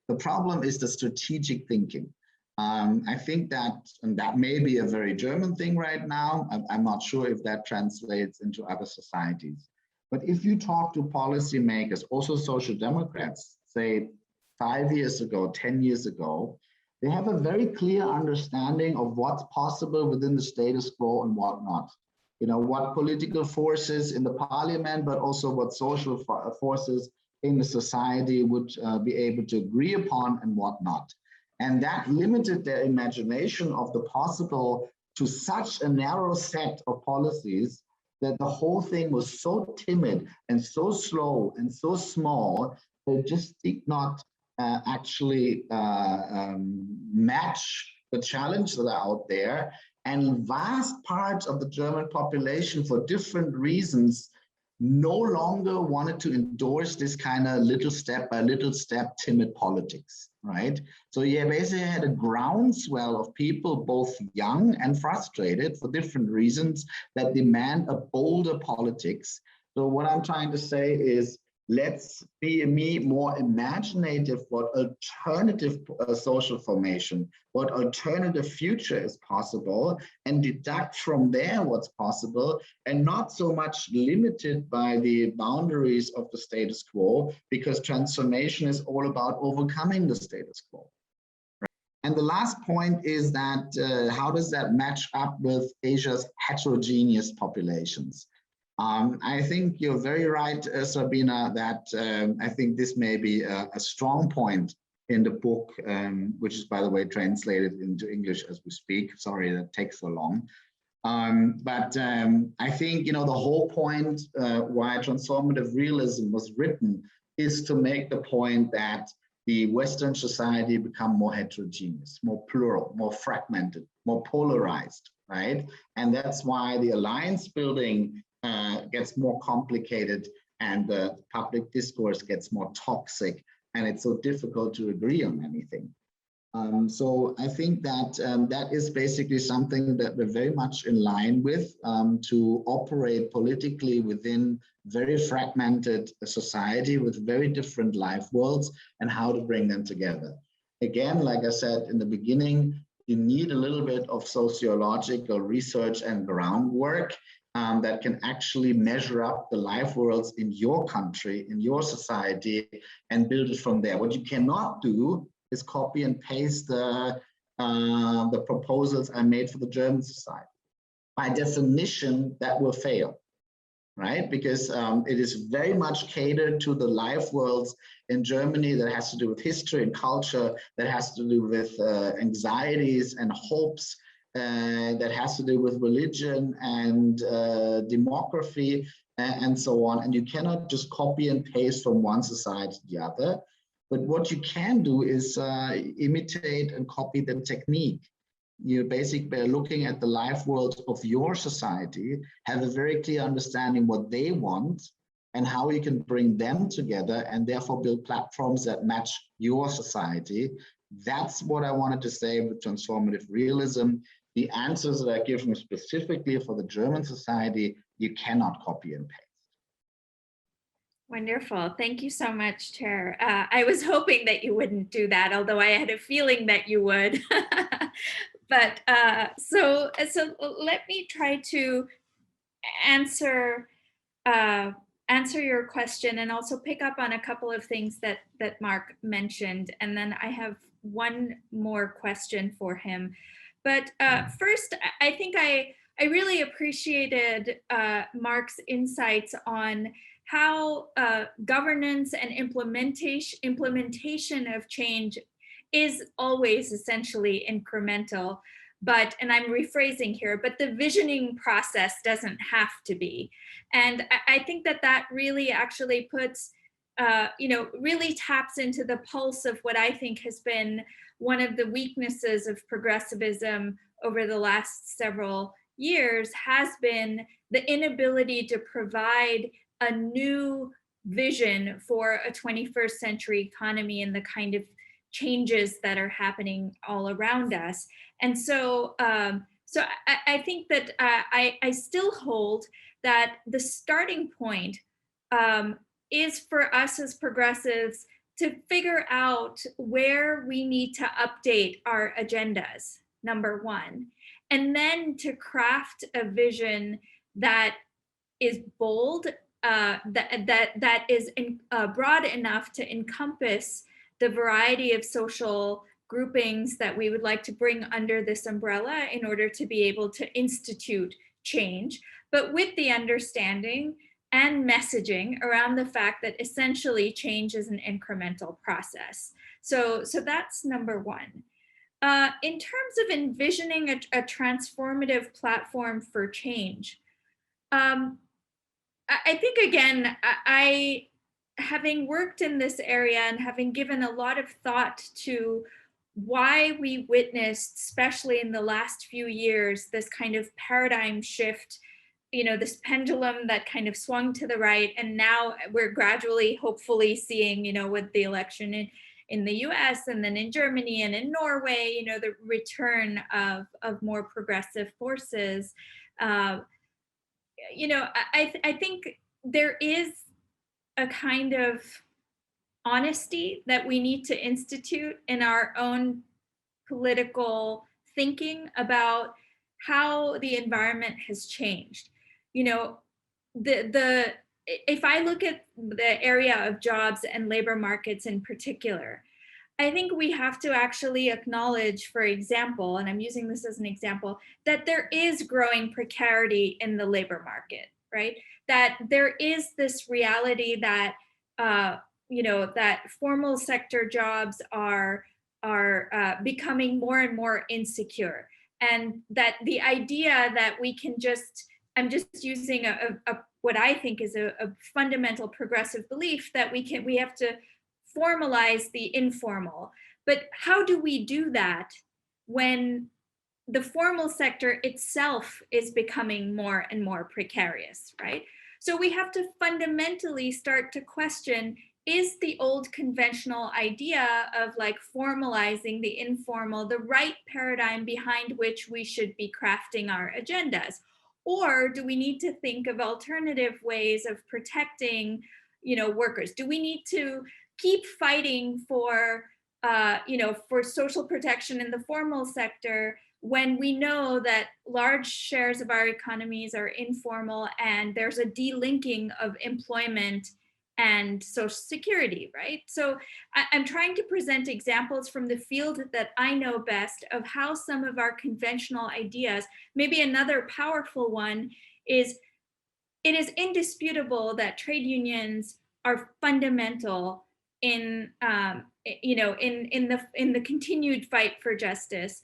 The problem is the strategic thinking. I think that, and that may be a very German thing right now, I'm not sure if that translates into other societies. But if you talk to policymakers, also social democrats, say 5 years ago, 10 years ago, they have a very clear understanding of what's possible within the status quo and what not. What political forces in the parliament, but also what social forces in the society would be able to agree upon and what not. And that limited their imagination of the possible to such a narrow set of policies that the whole thing was so timid and so slow and so small, they just did not actually match the challenges that are out there. And vast parts of the German population, for different reasons, no longer wanted to endorse this kind of little step by little step timid politics, right? So you basically had a groundswell of people, both young and frustrated for different reasons, that demand a bolder politics. So what I'm trying to say is, let's be more imaginative what alternative social formation, what alternative future is possible, and deduct from there what's possible, and not so much limited by the boundaries of the status quo, because transformation is all about overcoming the status quo. Right? And the last point is that how does that match up with Asia's heterogeneous populations? I think you're very right, Sabina, that I think this may be a strong point in the book, which is, by the way, translated into English as we speak. Sorry, that takes so long. But I think, the whole point why transformative realism was written is to make the point that the Western society become more heterogeneous, more plural, more fragmented, more polarized, right? And that's why the alliance building gets more complicated and the public discourse gets more toxic, and it's so difficult to agree on anything. So I think that that is basically something that we're very much in line with, to operate politically within very fragmented society with very different life worlds, and how to bring them together. Again, like I said in the beginning, you need a little bit of sociological research and groundwork that can actually measure up the life worlds in your country, in your society, and build it from there. What you cannot do is copy and paste the proposals I made for the German society. By definition, that will fail, right? Because it is very much catered to the life worlds in Germany that has to do with history and culture, that has to do with anxieties and hopes, that has to do with religion and demography and so on. And you cannot just copy and paste from one society to the other. But what you can do is imitate and copy the technique. You basically, by looking at the life world of your society, have a very clear understanding what they want and how you can bring them together, and therefore build platforms that match your society. That's what I wanted to say with transformative realism. The answers that I give them specifically for the German society, you cannot copy and paste. Wonderful. Thank you so much, Chair. I was hoping that you wouldn't do that, although I had a feeling that you would. But so let me try to answer your question, and also pick up on a couple of things that Mark mentioned. And then I have one more question for him. But first, I think I really appreciated Mark's insights on how governance and implementation of change is always essentially incremental, but, and I'm rephrasing here, but the visioning process doesn't have to be. And I think that really actually puts, really taps into the pulse of what I think has been one of the weaknesses of progressivism over the last several years has been the inability to provide a new vision for a 21st century economy and the kind of changes that are happening all around us. And so, I think that I still hold that the starting point is for us as progressives to figure out where we need to update our agendas, number one, and then to craft a vision that is bold, that is broad enough to encompass the variety of social groupings that we would like to bring under this umbrella in order to be able to institute change, but with the understanding and messaging around the fact that essentially change is an incremental process. So that's number one. In terms of envisioning a transformative platform for change, I think, again, having worked in this area and having given a lot of thought to why we witnessed, especially in the last few years, this kind of paradigm shift, this pendulum that kind of swung to the right, and now we're gradually, hopefully, seeing, with the election in the US and then in Germany and in Norway, the return of more progressive forces. I think there is a kind of honesty that we need to institute in our own political thinking about how the environment has changed. If I look at the area of jobs and labor markets in particular, I think we have to actually acknowledge, for example, and I'm using this as an example, that there is growing precarity in the labor market, right? That there is this reality that, that formal sector jobs are becoming more and more insecure. And that the idea that we can I'm just using what I think is a fundamental progressive belief that we have to formalize the informal. But how do we do that when the formal sector itself is becoming more and more precarious, right? So we have to fundamentally start to question, is the old conventional idea of like formalizing the informal the right paradigm behind which we should be crafting our agendas? Or do we need to think of alternative ways of protecting, workers? Do we need to keep fighting for, for social protection in the formal sector when we know that large shares of our economies are informal and there's a delinking of employment and social security, right? So I'm trying to present examples from the field that I know best of how some of our conventional ideas, maybe another powerful one is, it is indisputable that trade unions are fundamental in the continued fight for justice.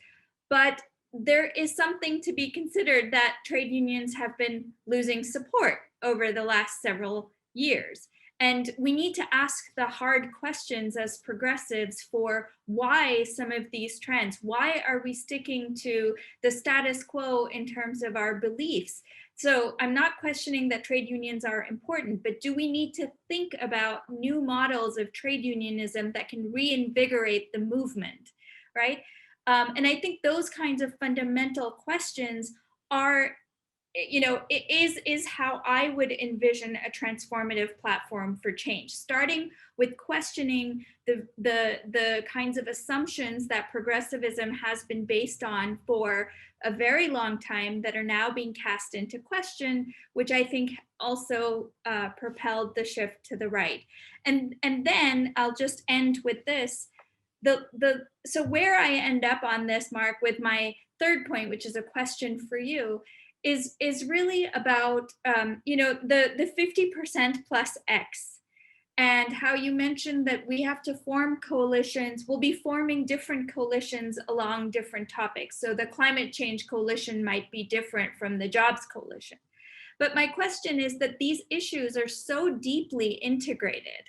But there is something to be considered that trade unions have been losing support over the last several years. And we need to ask the hard questions as progressives for why some of these trends, why are we sticking to the status quo in terms of our beliefs? So I'm not questioning that trade unions are important, but do we need to think about new models of trade unionism that can reinvigorate the movement, right? And I think those kinds of fundamental questions are, it is how I would envision a transformative platform for change, starting with questioning the kinds of assumptions that progressivism has been based on for a very long time that are now being cast into question, which I think also propelled the shift to the right. And then I'll just end with this. So where I end up on this, Mark, with my third point, which is a question for you, is really about the 50% plus X, and how you mentioned that we have to form coalitions. We'll be forming different coalitions along different topics. So the climate change coalition might be different from the jobs coalition. But my question is that these issues are so deeply integrated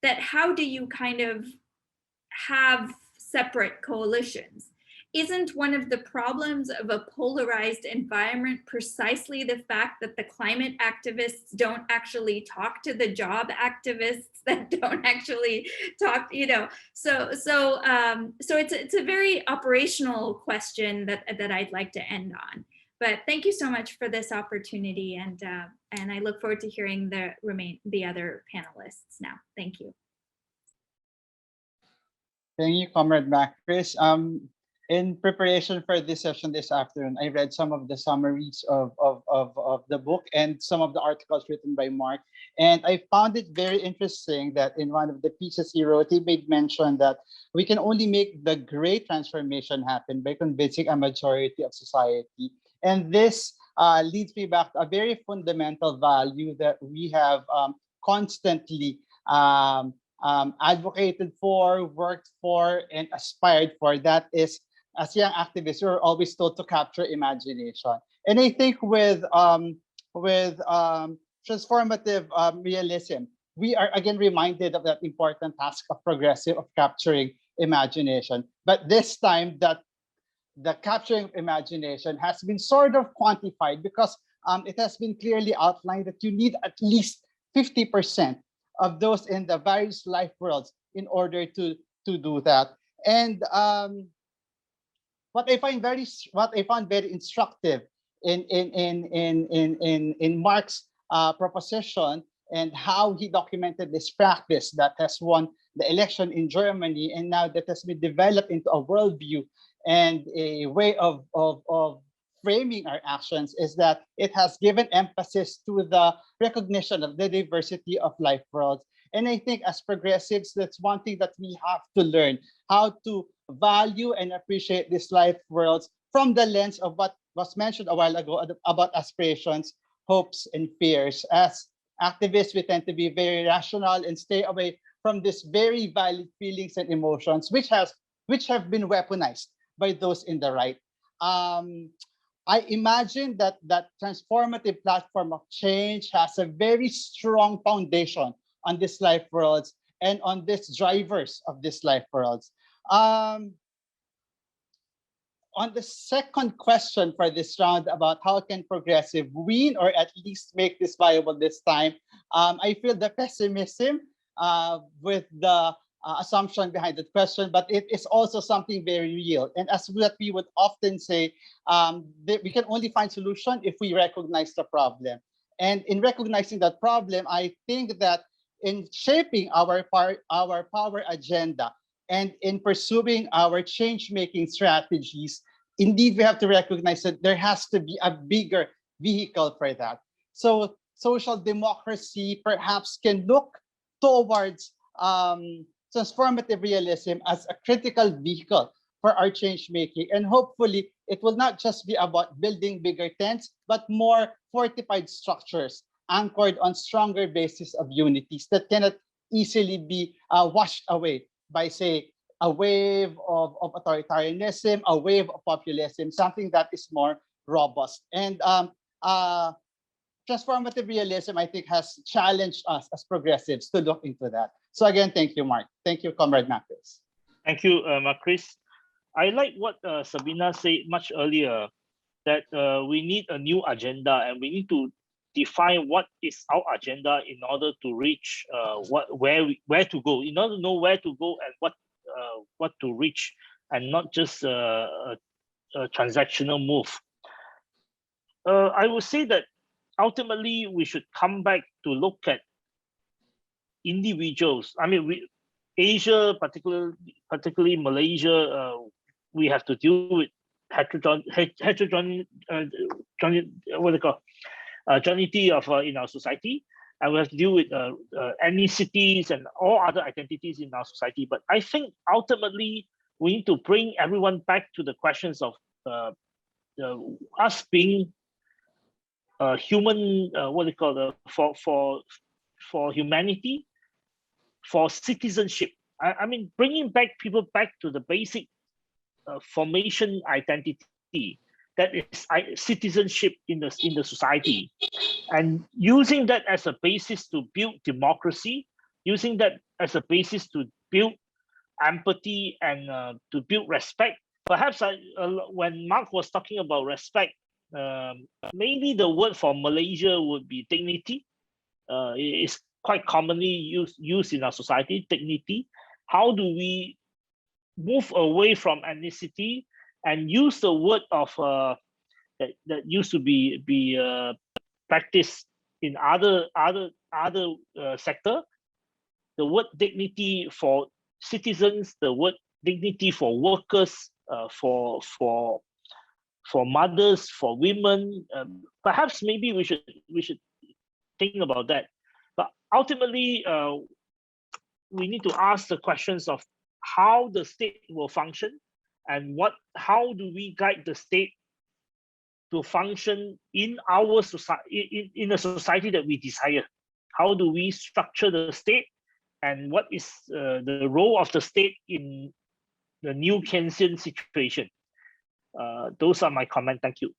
that how do you kind of have separate coalitions? isn't one of the problems of a polarized environment precisely the fact that the climate activists don't actually talk to the job activists that don't actually talk, so it's a very operational question that I'd like to end on. But thank you so much for this opportunity, and I look forward to hearing the other panelists now. Thank you. Thank you, Comrade Macris. In preparation for this session this afternoon, I read some of the summaries of the book and some of the articles written by Mark. And I found it very interesting that in one of the pieces he wrote, he made mention that we can only make the great transformation happen by convincing a majority of society. And this leads me back to a very fundamental value that we have constantly advocated for, worked for, and aspired for. That is, as young activists, we're always told to capture imagination. And I think with transformative realism, we are again reminded of that important task of progressive, of capturing imagination. But this time, that the capturing of imagination has been sort of quantified, because it has been clearly outlined that you need at least 50% of those in the various life worlds in order to do that. And what I found very instructive in Mark's proposition, and how he documented this practice that has won the election in Germany, and now that has been developed into a worldview and a way of framing our actions, is that it has given emphasis to the recognition of the diversity of life worlds. And I think as progressives, that's one thing that we have to learn, how to value and appreciate these life worlds from the lens of what was mentioned a while ago about aspirations, hopes, and fears. As activists, we tend to be very rational and stay away from these very valid feelings and emotions, which have been weaponized by those in the right. I imagine that transformative platform of change has a very strong foundation on these life worlds and on these drivers of these life worlds. On the second question for this round about how can progressive win or at least make this viable this time, I feel the pessimism with the assumption behind the question, but it is also something very real. And as what we would often say, we can only find solution if we recognize the problem. And in recognizing that problem, I think that in shaping our power agenda and in pursuing our change-making strategies, indeed, we have to recognize that there has to be a bigger vehicle for that. So social democracy perhaps can look towards transformative realism as a critical vehicle for our change making. And hopefully it will not just be about building bigger tents, but more fortified structures anchored on stronger basis of unities that cannot easily be washed away by, say, a wave of authoritarianism, a wave of populism, something that is more robust. And transformative realism, I think, has challenged us as progressives to look into that. So again, thank you, Mark. Thank you, Comrade Macris. Thank you, Macris. I like what Sabina said much earlier, that we need a new agenda, and we need to define what is our agenda in order to reach where to go, in order to know where to go and what to reach, and not just a transactional move. I would say that ultimately we should come back to look at individuals. I mean, Asia, particularly Malaysia, we have to deal with heterogeneity of in our society, and we have to deal with ethnicities and all other identities in our society. But I think ultimately we need to bring everyone back to the questions of us being human. For humanity, for citizenship. I mean, bringing people back to the basic formation identity, that is citizenship in the society, and using that as a basis to build democracy, using that as a basis to build empathy and to build respect perhaps when Mark was talking about respect, maybe the word for Malaysia would be dignity. It's quite commonly used in our society, dignity. How do we move away from ethnicity and use the word of that used to be practiced in other sector, the word dignity for citizens, the word dignity for workers, for mothers, for women. Perhaps maybe we should think about that. But ultimately, we need to ask the questions of how the state will function and how do we guide the state to function in our society, in a society that we desire. How do we structure the state, and what is the role of the state in the new Keynesian situation? Those are my comments. Thank you.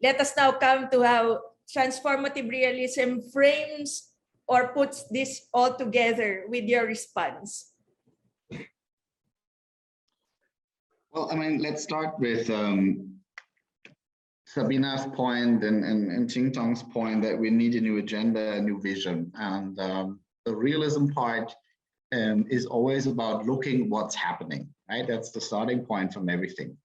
Let us now come to how transformative realism frames or puts this all together with your response. Well, I mean, let's start with Sabina's point and Ching Tong's point that we need a new agenda, a new vision. And the realism part is always about looking what's happening, right? That's the starting point from everything.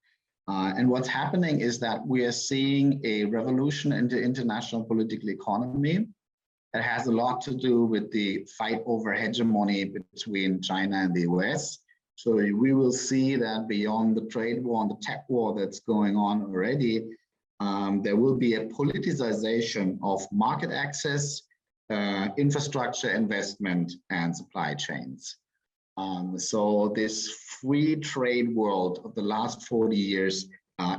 And what's happening is that we are seeing a revolution in the international political economy that has a lot to do with the fight over hegemony between China and the US. So we will see that beyond the trade war and the tech war that's going on already, there will be a politicization of market access, infrastructure investment, and supply chains. So this free trade world of the last 40 years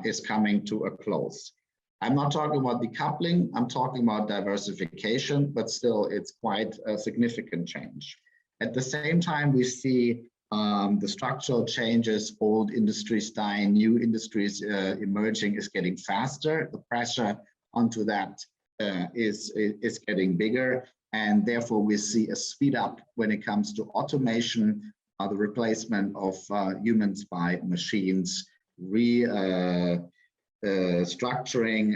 is coming to a close. I'm not talking about decoupling, I'm talking about diversification, but still it's quite a significant change. At the same time, we see the structural changes, old industries dying, new industries emerging is getting faster. The pressure onto that is getting bigger. And therefore, we see a speed up when it comes to automation, the replacement of humans by machines, structuring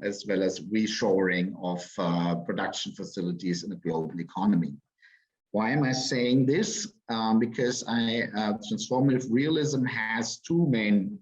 as well as reshoring of production facilities in the global economy. Why am I saying this? Because transformative realism has two main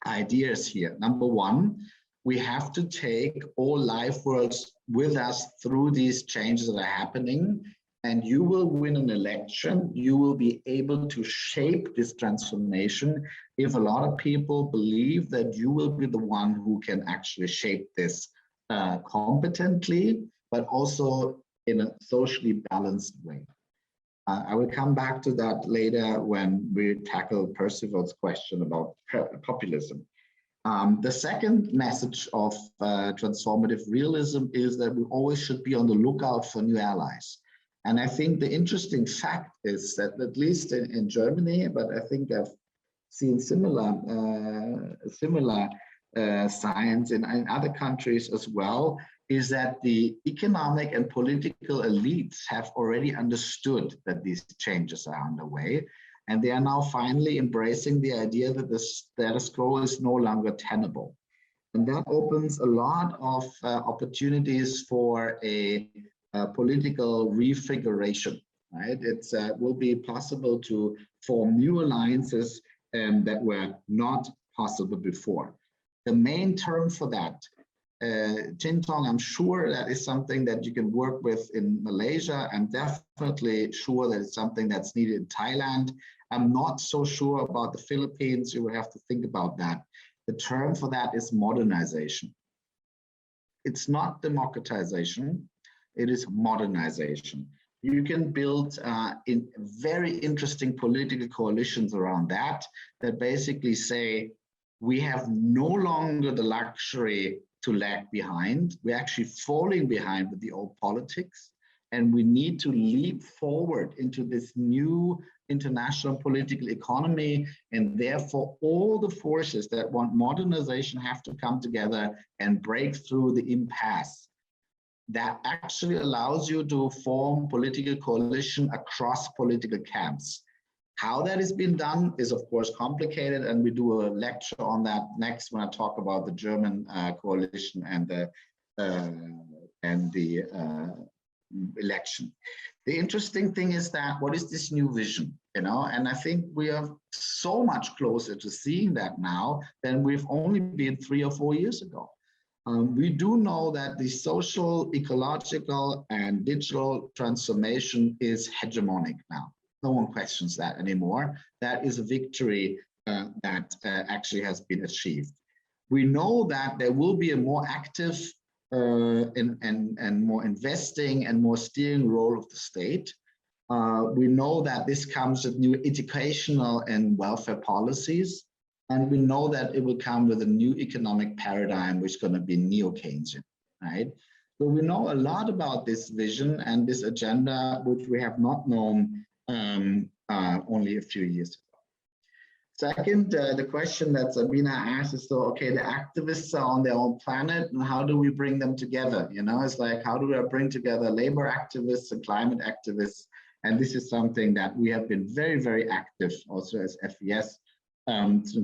ideas here. Number one, we have to take all life worlds with us through these changes that are happening, and you will win an election. You will be able to shape this transformation if a lot of people believe that you will be the one who can actually shape this competently, but also in a socially balanced way. I will come back to that later when we tackle Percival's question about populism. The second message of transformative realism is that we always should be on the lookout for new allies. And I think the interesting fact is that, at least in Germany, but I think I've seen similar signs in other countries as well, is that the economic and political elites have already understood that these changes are underway. And they are now finally embracing the idea that the status quo is no longer tenable. And that opens a lot of opportunities for a political refiguration, right? It will be possible to form new alliances that were not possible before. The main term for that, Ching Tong, I'm sure that is something that you can work with in Malaysia. I'm definitely sure that it's something that's needed in Thailand. I'm not so sure about the Philippines. You will have to think about that. The term for that is modernization. It's not democratization, it is modernization. You can build in very interesting political coalitions around that basically say, we have no longer the luxury to lag behind. We're actually falling behind with the old politics, and we need to leap forward into this new international political economy, and therefore all the forces that want modernization have to come together and break through the impasse. That actually allows you to form political coalition across political camps. How that is being done is, of course, complicated, and we do a lecture on that next when I talk about the German coalition and the election. The interesting thing is that what is this new vision, you know? And I think we are so much closer to seeing that now than we've only been 3 or 4 years ago. We do know that the social, ecological, and digital transformation is hegemonic now. No one questions that anymore. That is a victory that actually has been achieved. We know that there will be a more active and more investing and more steering role of the state. We know that this comes with new educational and welfare policies. And we know that it will come with a new economic paradigm, which is going to be neo-Keynesian, right? So we know a lot about this vision and this agenda, which we have not known only a few years ago. Second, the question that Sabina asked is, so, okay, the activists are on their own planet, and how do we bring them together? You know, it's like, how do we bring together labor activists and climate activists? And this is something that we have been very, very active also as FES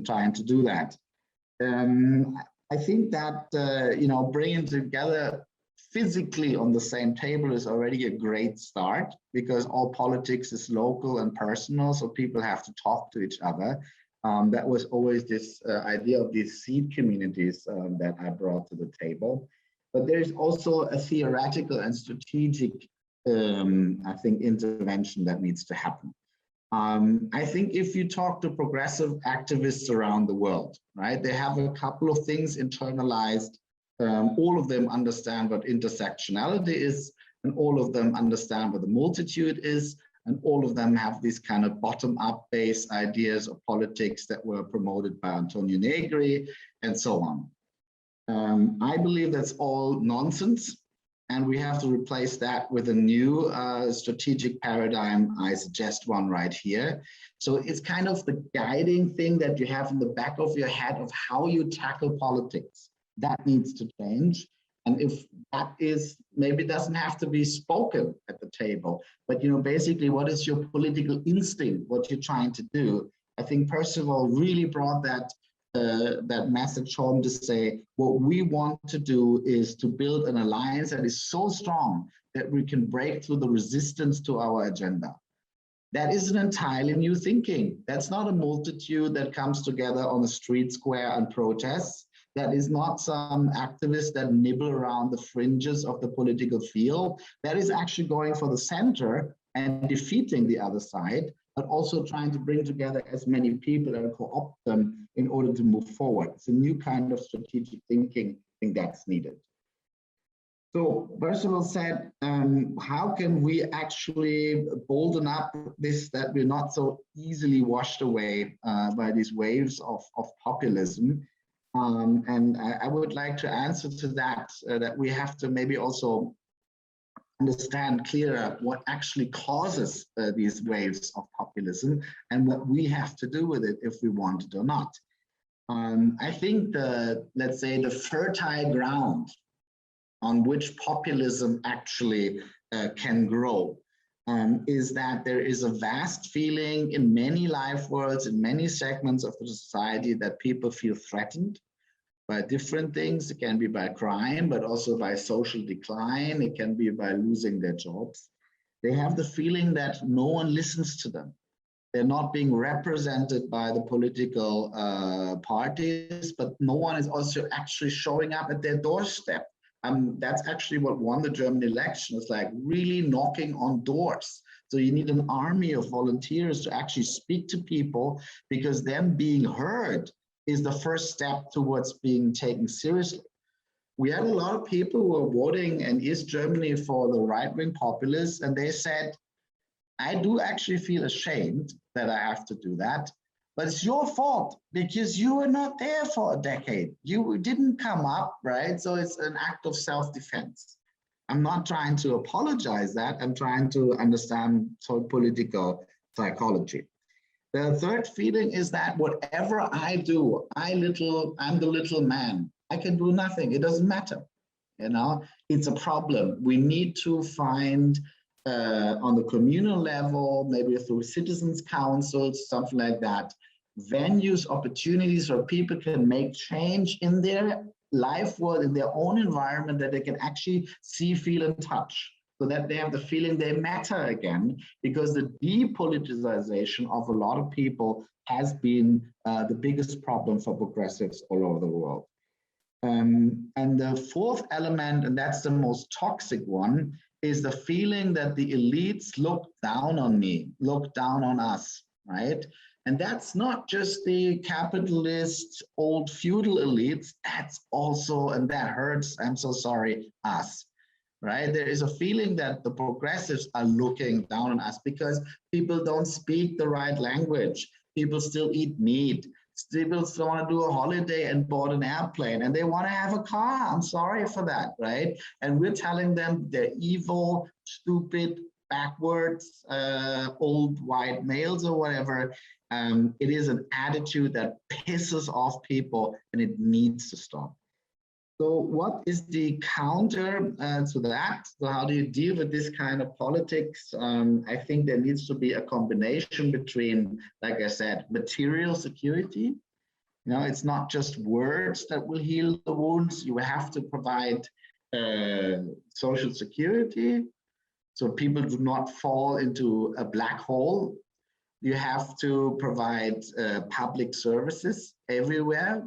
trying to do that. I think that, you know, bringing together physically on the same table is already a great start, because all politics is local and personal, so people have to talk to each other. That was always this idea of these seed communities that I brought to the table. But there is also a theoretical and strategic, I think, intervention that needs to happen. I think if you talk to progressive activists around the world, right, they have a couple of things internalized. All of them understand what intersectionality is, and all of them understand what the multitude is, and all of them have these kind of bottom-up based ideas of politics that were promoted by Antonio Negri and so on. I believe that's all nonsense, and we have to replace that with a new strategic paradigm. I suggest one right here. So it's kind of the guiding thing that you have in the back of your head of how you tackle politics. That needs to change. And if that is, maybe doesn't have to be spoken at the table, but, you know, basically what is your political instinct, what you're trying to do? I think Percival really brought that message home to say, what we want to do is to build an alliance that is so strong that we can break through the resistance to our agenda. That is an entirely new thinking. That's not a multitude that comes together on a street square and protests. That is not some activists that nibble around the fringes of the political field. That is actually going for the center and defeating the other side, but also trying to bring together as many people and co-opt them in order to move forward. It's a new kind of strategic thinking. I think that's needed. So Percival said, how can we actually bolden up this, that we're not so easily washed away by these waves of populism? And I would like to answer to that, that we have to maybe also understand clearer what actually causes these waves of populism and what we have to do with it if we want it or not. I think let's say the fertile ground on which populism actually can grow is that there is a vast feeling in many life worlds, in many segments of the society, that people feel threatened by different things. It can be by crime, but also by social decline. It can be by losing their jobs. They have the feeling that no one listens to them. They're not being represented by the political parties, but no one is also actually showing up at their doorstep. That's actually what won the German election. It's like really knocking on doors. So you need an army of volunteers to actually speak to people, because them being heard is the first step towards being taken seriously. We had a lot of people who were voting in East Germany for the right-wing populists, and they said, I do actually feel ashamed that I have to do that, but it's your fault because you were not there for a decade. You didn't come up, right? So it's an act of self-defense. I'm not trying to apologize that. I'm trying to understand political psychology. The third feeling is that whatever I do, I'm the little man. I can do nothing. It doesn't matter. You know, it's a problem. We need to find on the communal level, maybe through citizens' councils, something like that, venues, opportunities where people can make change in their life world, in their own environment, that they can actually see, feel, and touch, so that they have the feeling they matter again, because the depoliticization of a lot of people has been the biggest problem for progressives all over the world. And the fourth element, and that's the most toxic one, is the feeling that the elites look down on me, look down on us, right? And that's not just the capitalist, old feudal elites, that's also, and that hurts, I'm so sorry, us, right? There is a feeling that the progressives are looking down on us because people don't speak the right language. People still eat meat. People still want to do a holiday and board an airplane, and they want to have a car. I'm sorry for that, right? And we're telling them they're evil, stupid, backwards, old white males or whatever. It is an attitude that pisses off people, and it needs to stop. So what is the counter to that? So how do you deal with this kind of politics? I think there needs to be a combination between, like I said, material security. You know, it's not just words that will heal the wounds. You have to provide social security so people do not fall into a black hole. You have to provide public services everywhere.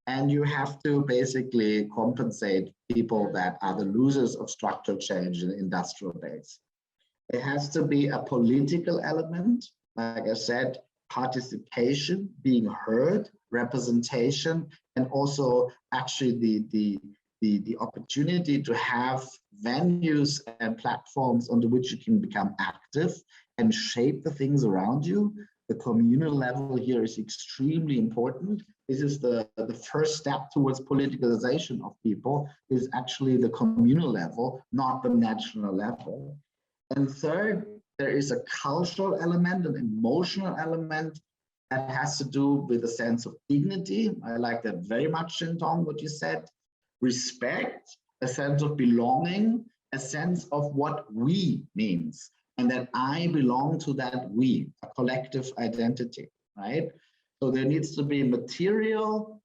And you have to basically compensate people that are the losers of structural change in the industrial base. There has to be a political element, like I said, participation, being heard, representation, and also actually the opportunity to have venues and platforms on which you can become active and shape the things around you. The communal level here is extremely important. This is the first step towards politicalization of people, is actually the communal level, not the national level. And third, there is a cultural element, an emotional element that has to do with a sense of dignity. I like that very much, Shintong, what you said. Respect, a sense of belonging, a sense of what we means, and that I belong to that we, a collective identity, right? So there needs to be material,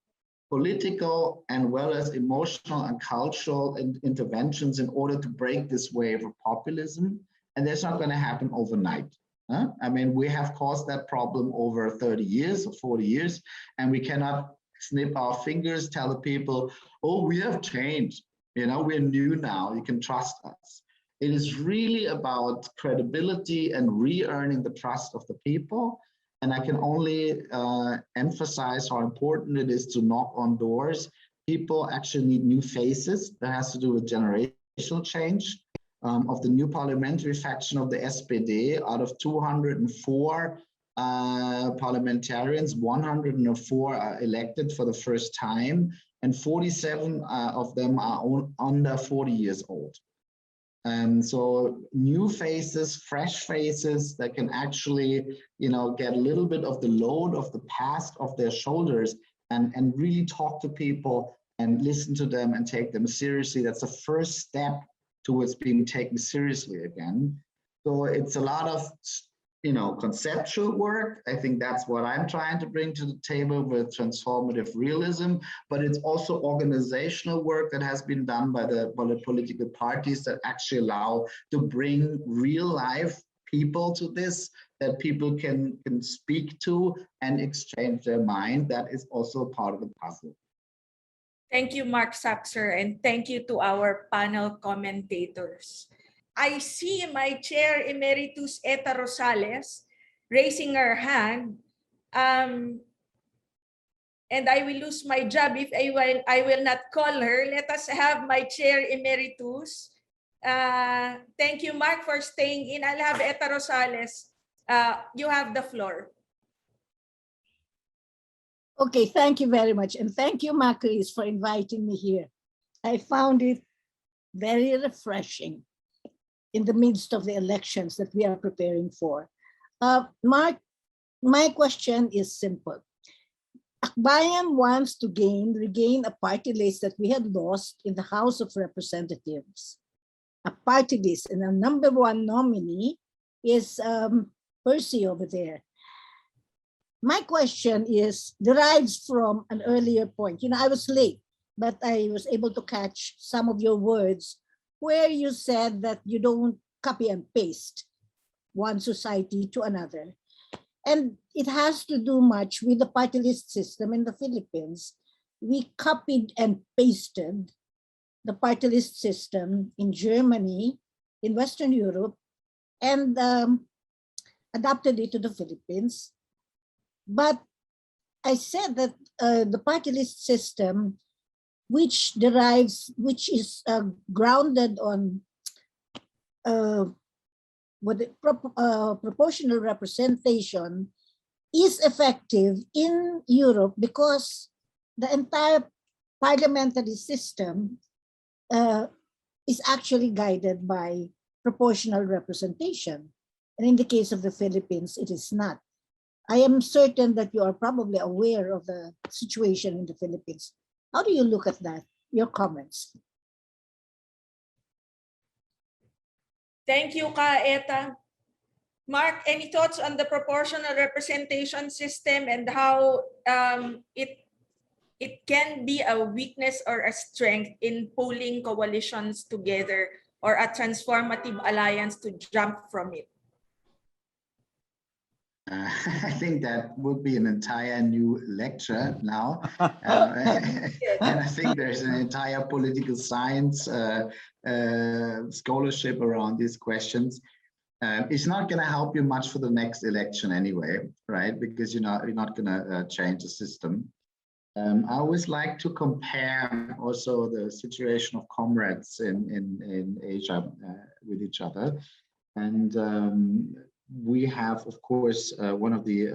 political, and well as emotional and cultural interventions in order to break this wave of populism. And that's not going to happen overnight. I mean, we have caused that problem over 30 years or 40 years, and we cannot snip our fingers, tell the people, oh, we have changed. You know, we're new now, you can trust us. It is really about credibility and re-earning the trust of the people. And I can only emphasize how important it is to knock on doors. People actually need new faces. That has to do with generational change. Of the new parliamentary faction of the SPD, out of 204 parliamentarians, 104 are elected for the first time, and 47 of them are under 40 years old. So new faces, fresh faces that can actually, you know, get a little bit of the load of the past off their shoulders and really talk to people and listen to them and take them seriously. That's the first step towards being taken seriously again. So it's a lot of, you know, conceptual work. I think that's what I'm trying to bring to the table with transformative realism, but it's also organizational work that has been done by the political parties that actually allow to bring real life people to this, that people can speak to and exchange their mind. That is also part of the puzzle. Thank you, Mark Saxer, and thank you to our panel commentators. I see my chair emeritus Eta Rosales raising her hand, and I will lose my job if I will not call her. Let us have my chair emeritus. Thank you, Mark, for staying in. I'll have Eta Rosales. You have the floor. Okay, thank you very much. And thank you, Macris, for inviting me here. I found it very refreshing in the midst of the elections that we are preparing for. Mark, my question is simple. Akbayan wants to regain a party list that we had lost in the House of Representatives. a party list, and the number one nominee is Percy over there. My question derives from an earlier point. I was late, but I was able to catch some of your words where you said that you don't copy and paste one society to another. And it has to do much with the party list system in the Philippines. We copied and pasted the party list system in Germany, in Western Europe, and adapted it to the Philippines. But I said that the party list system, which is grounded on proportional representation, is effective in Europe because the entire parliamentary system is actually guided by proportional representation. And in the case of the Philippines, it is not. I am certain that you are probably aware of the situation in the Philippines. How do you look at that? Your comments. Thank you, Ka Eta. Mark, any thoughts on the proportional representation system and how it can be a weakness or a strength in pulling coalitions together or a transformative alliance to jump from it? I think that would be an entire new lecture now. And I think there's an entire political science scholarship around these questions. It's not going to help you much for the next election anyway, right? Because you're not going to change the system. I always like to compare also the situation of comrades in Asia with each other. And we have, of course, one of the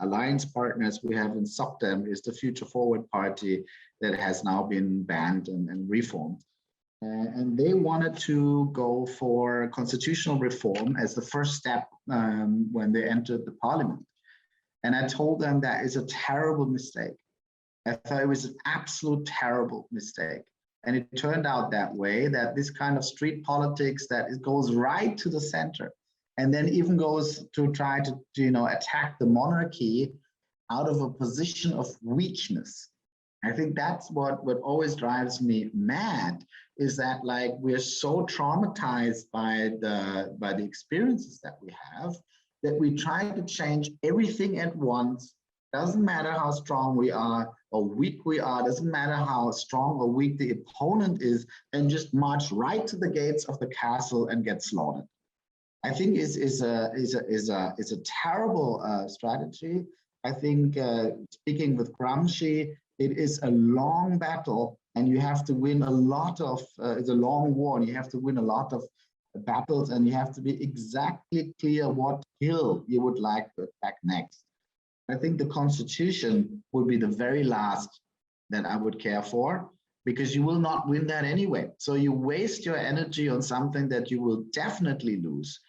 alliance partners we have in SOCDEM is the Future Forward Party that has now been banned and reformed. And they wanted to go for constitutional reform as the first step when they entered the parliament. And I told them that is a terrible mistake. I thought it was an absolute terrible mistake. And it turned out that way, that this kind of street politics that it goes right to the center and then even goes to try to attack the monarchy out of a position of weakness. I think that's what always drives me mad, is that like we're so traumatized by the experiences that we have that we try to change everything at once. Doesn't matter how strong we are or weak we are, doesn't matter how strong or weak the opponent is, and just march right to the gates of the castle and get slaughtered. I think is a terrible strategy. I think speaking with Gramsci, it is a long battle, and you have to win a lot of. It's a long war, and you have to win a lot of battles, and you have to be exactly clear what hill you would like to attack next. I think the Constitution would be the very last that I would care for, because you will not win that anyway. So you waste your energy on something that you will definitely lose.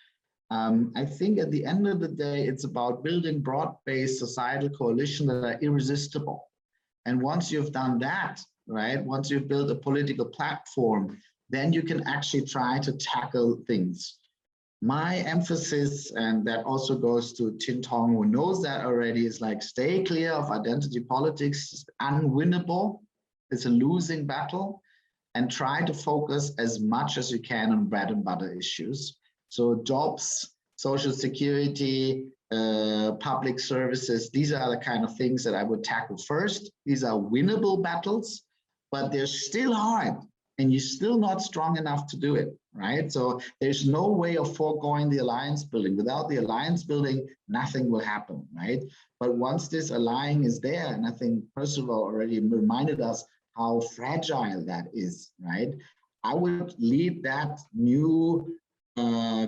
I think at the end of the day, it's about building broad-based societal coalitions that are irresistible. And once you've done that, right, once you've built a political platform, then you can actually try to tackle things. My emphasis, and that also goes to Chin Tong, who knows that already, is like stay clear of identity politics. It's unwinnable. It's a losing battle, and try to focus as much as you can on bread and butter issues. So jobs, social security, public services, these are the kind of things that I would tackle first. These are winnable battles, but they're still hard, and you're still not strong enough to do it, right? So there's no way of foregoing the alliance building. Without the alliance building, nothing will happen, right? But once this allying is there, and I think Percival already reminded us how fragile that is, right? I would lead that new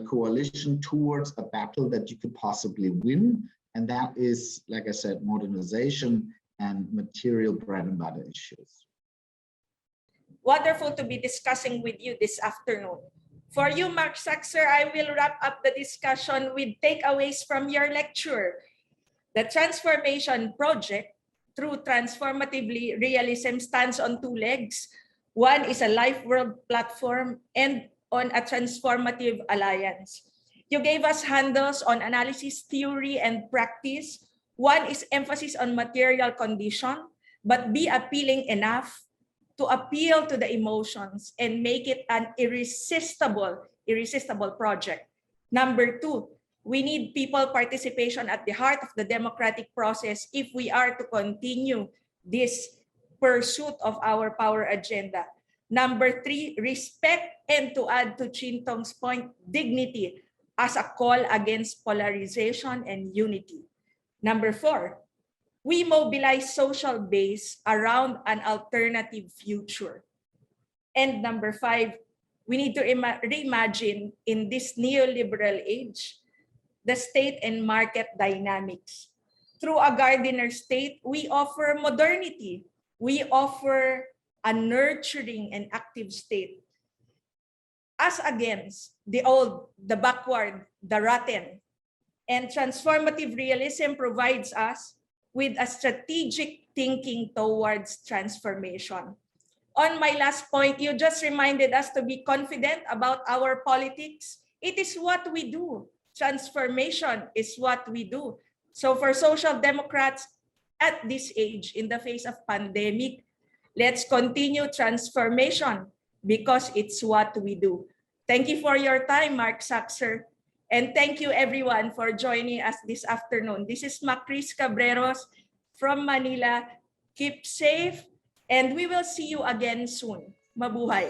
coalition towards a battle that you could possibly win. And that is, like I said, modernization and material bread and butter issues. Wonderful to be discussing with you this afternoon. For you, Mark Saxer, I will wrap up the discussion with takeaways from your lecture. The Transformation Project, through transformative realism, stands on two legs. One is a life world platform, and on a transformative alliance. You gave us handles on analysis, theory, and practice. One is emphasis on material condition, but be appealing enough to appeal to the emotions and make it an irresistible project. Number two, we need people participation at the heart of the democratic process if we are to continue this pursuit of our power agenda. Number three, respect, and to add to Chintong's point, dignity as a call against polarization and unity. Number four, we mobilize social base around an alternative future. And number five, we need to reimagine in this neoliberal age the state and market dynamics. Through a Gardiner state, we offer modernity. We offer a nurturing and active state as against the old, the backward, the rotten. And transformative realism provides us with a strategic thinking towards transformation. On my last point, you just reminded us to be confident about our politics. It is what we do. Transformation is what we do. So for Social Democrats at this age, in the face of pandemic, let's continue transformation because it's what we do. Thank you for your time, Mark Saxer. And thank you everyone for joining us this afternoon. This is Macris Cabreros from Manila. Keep safe and we will see you again soon. Mabuhay.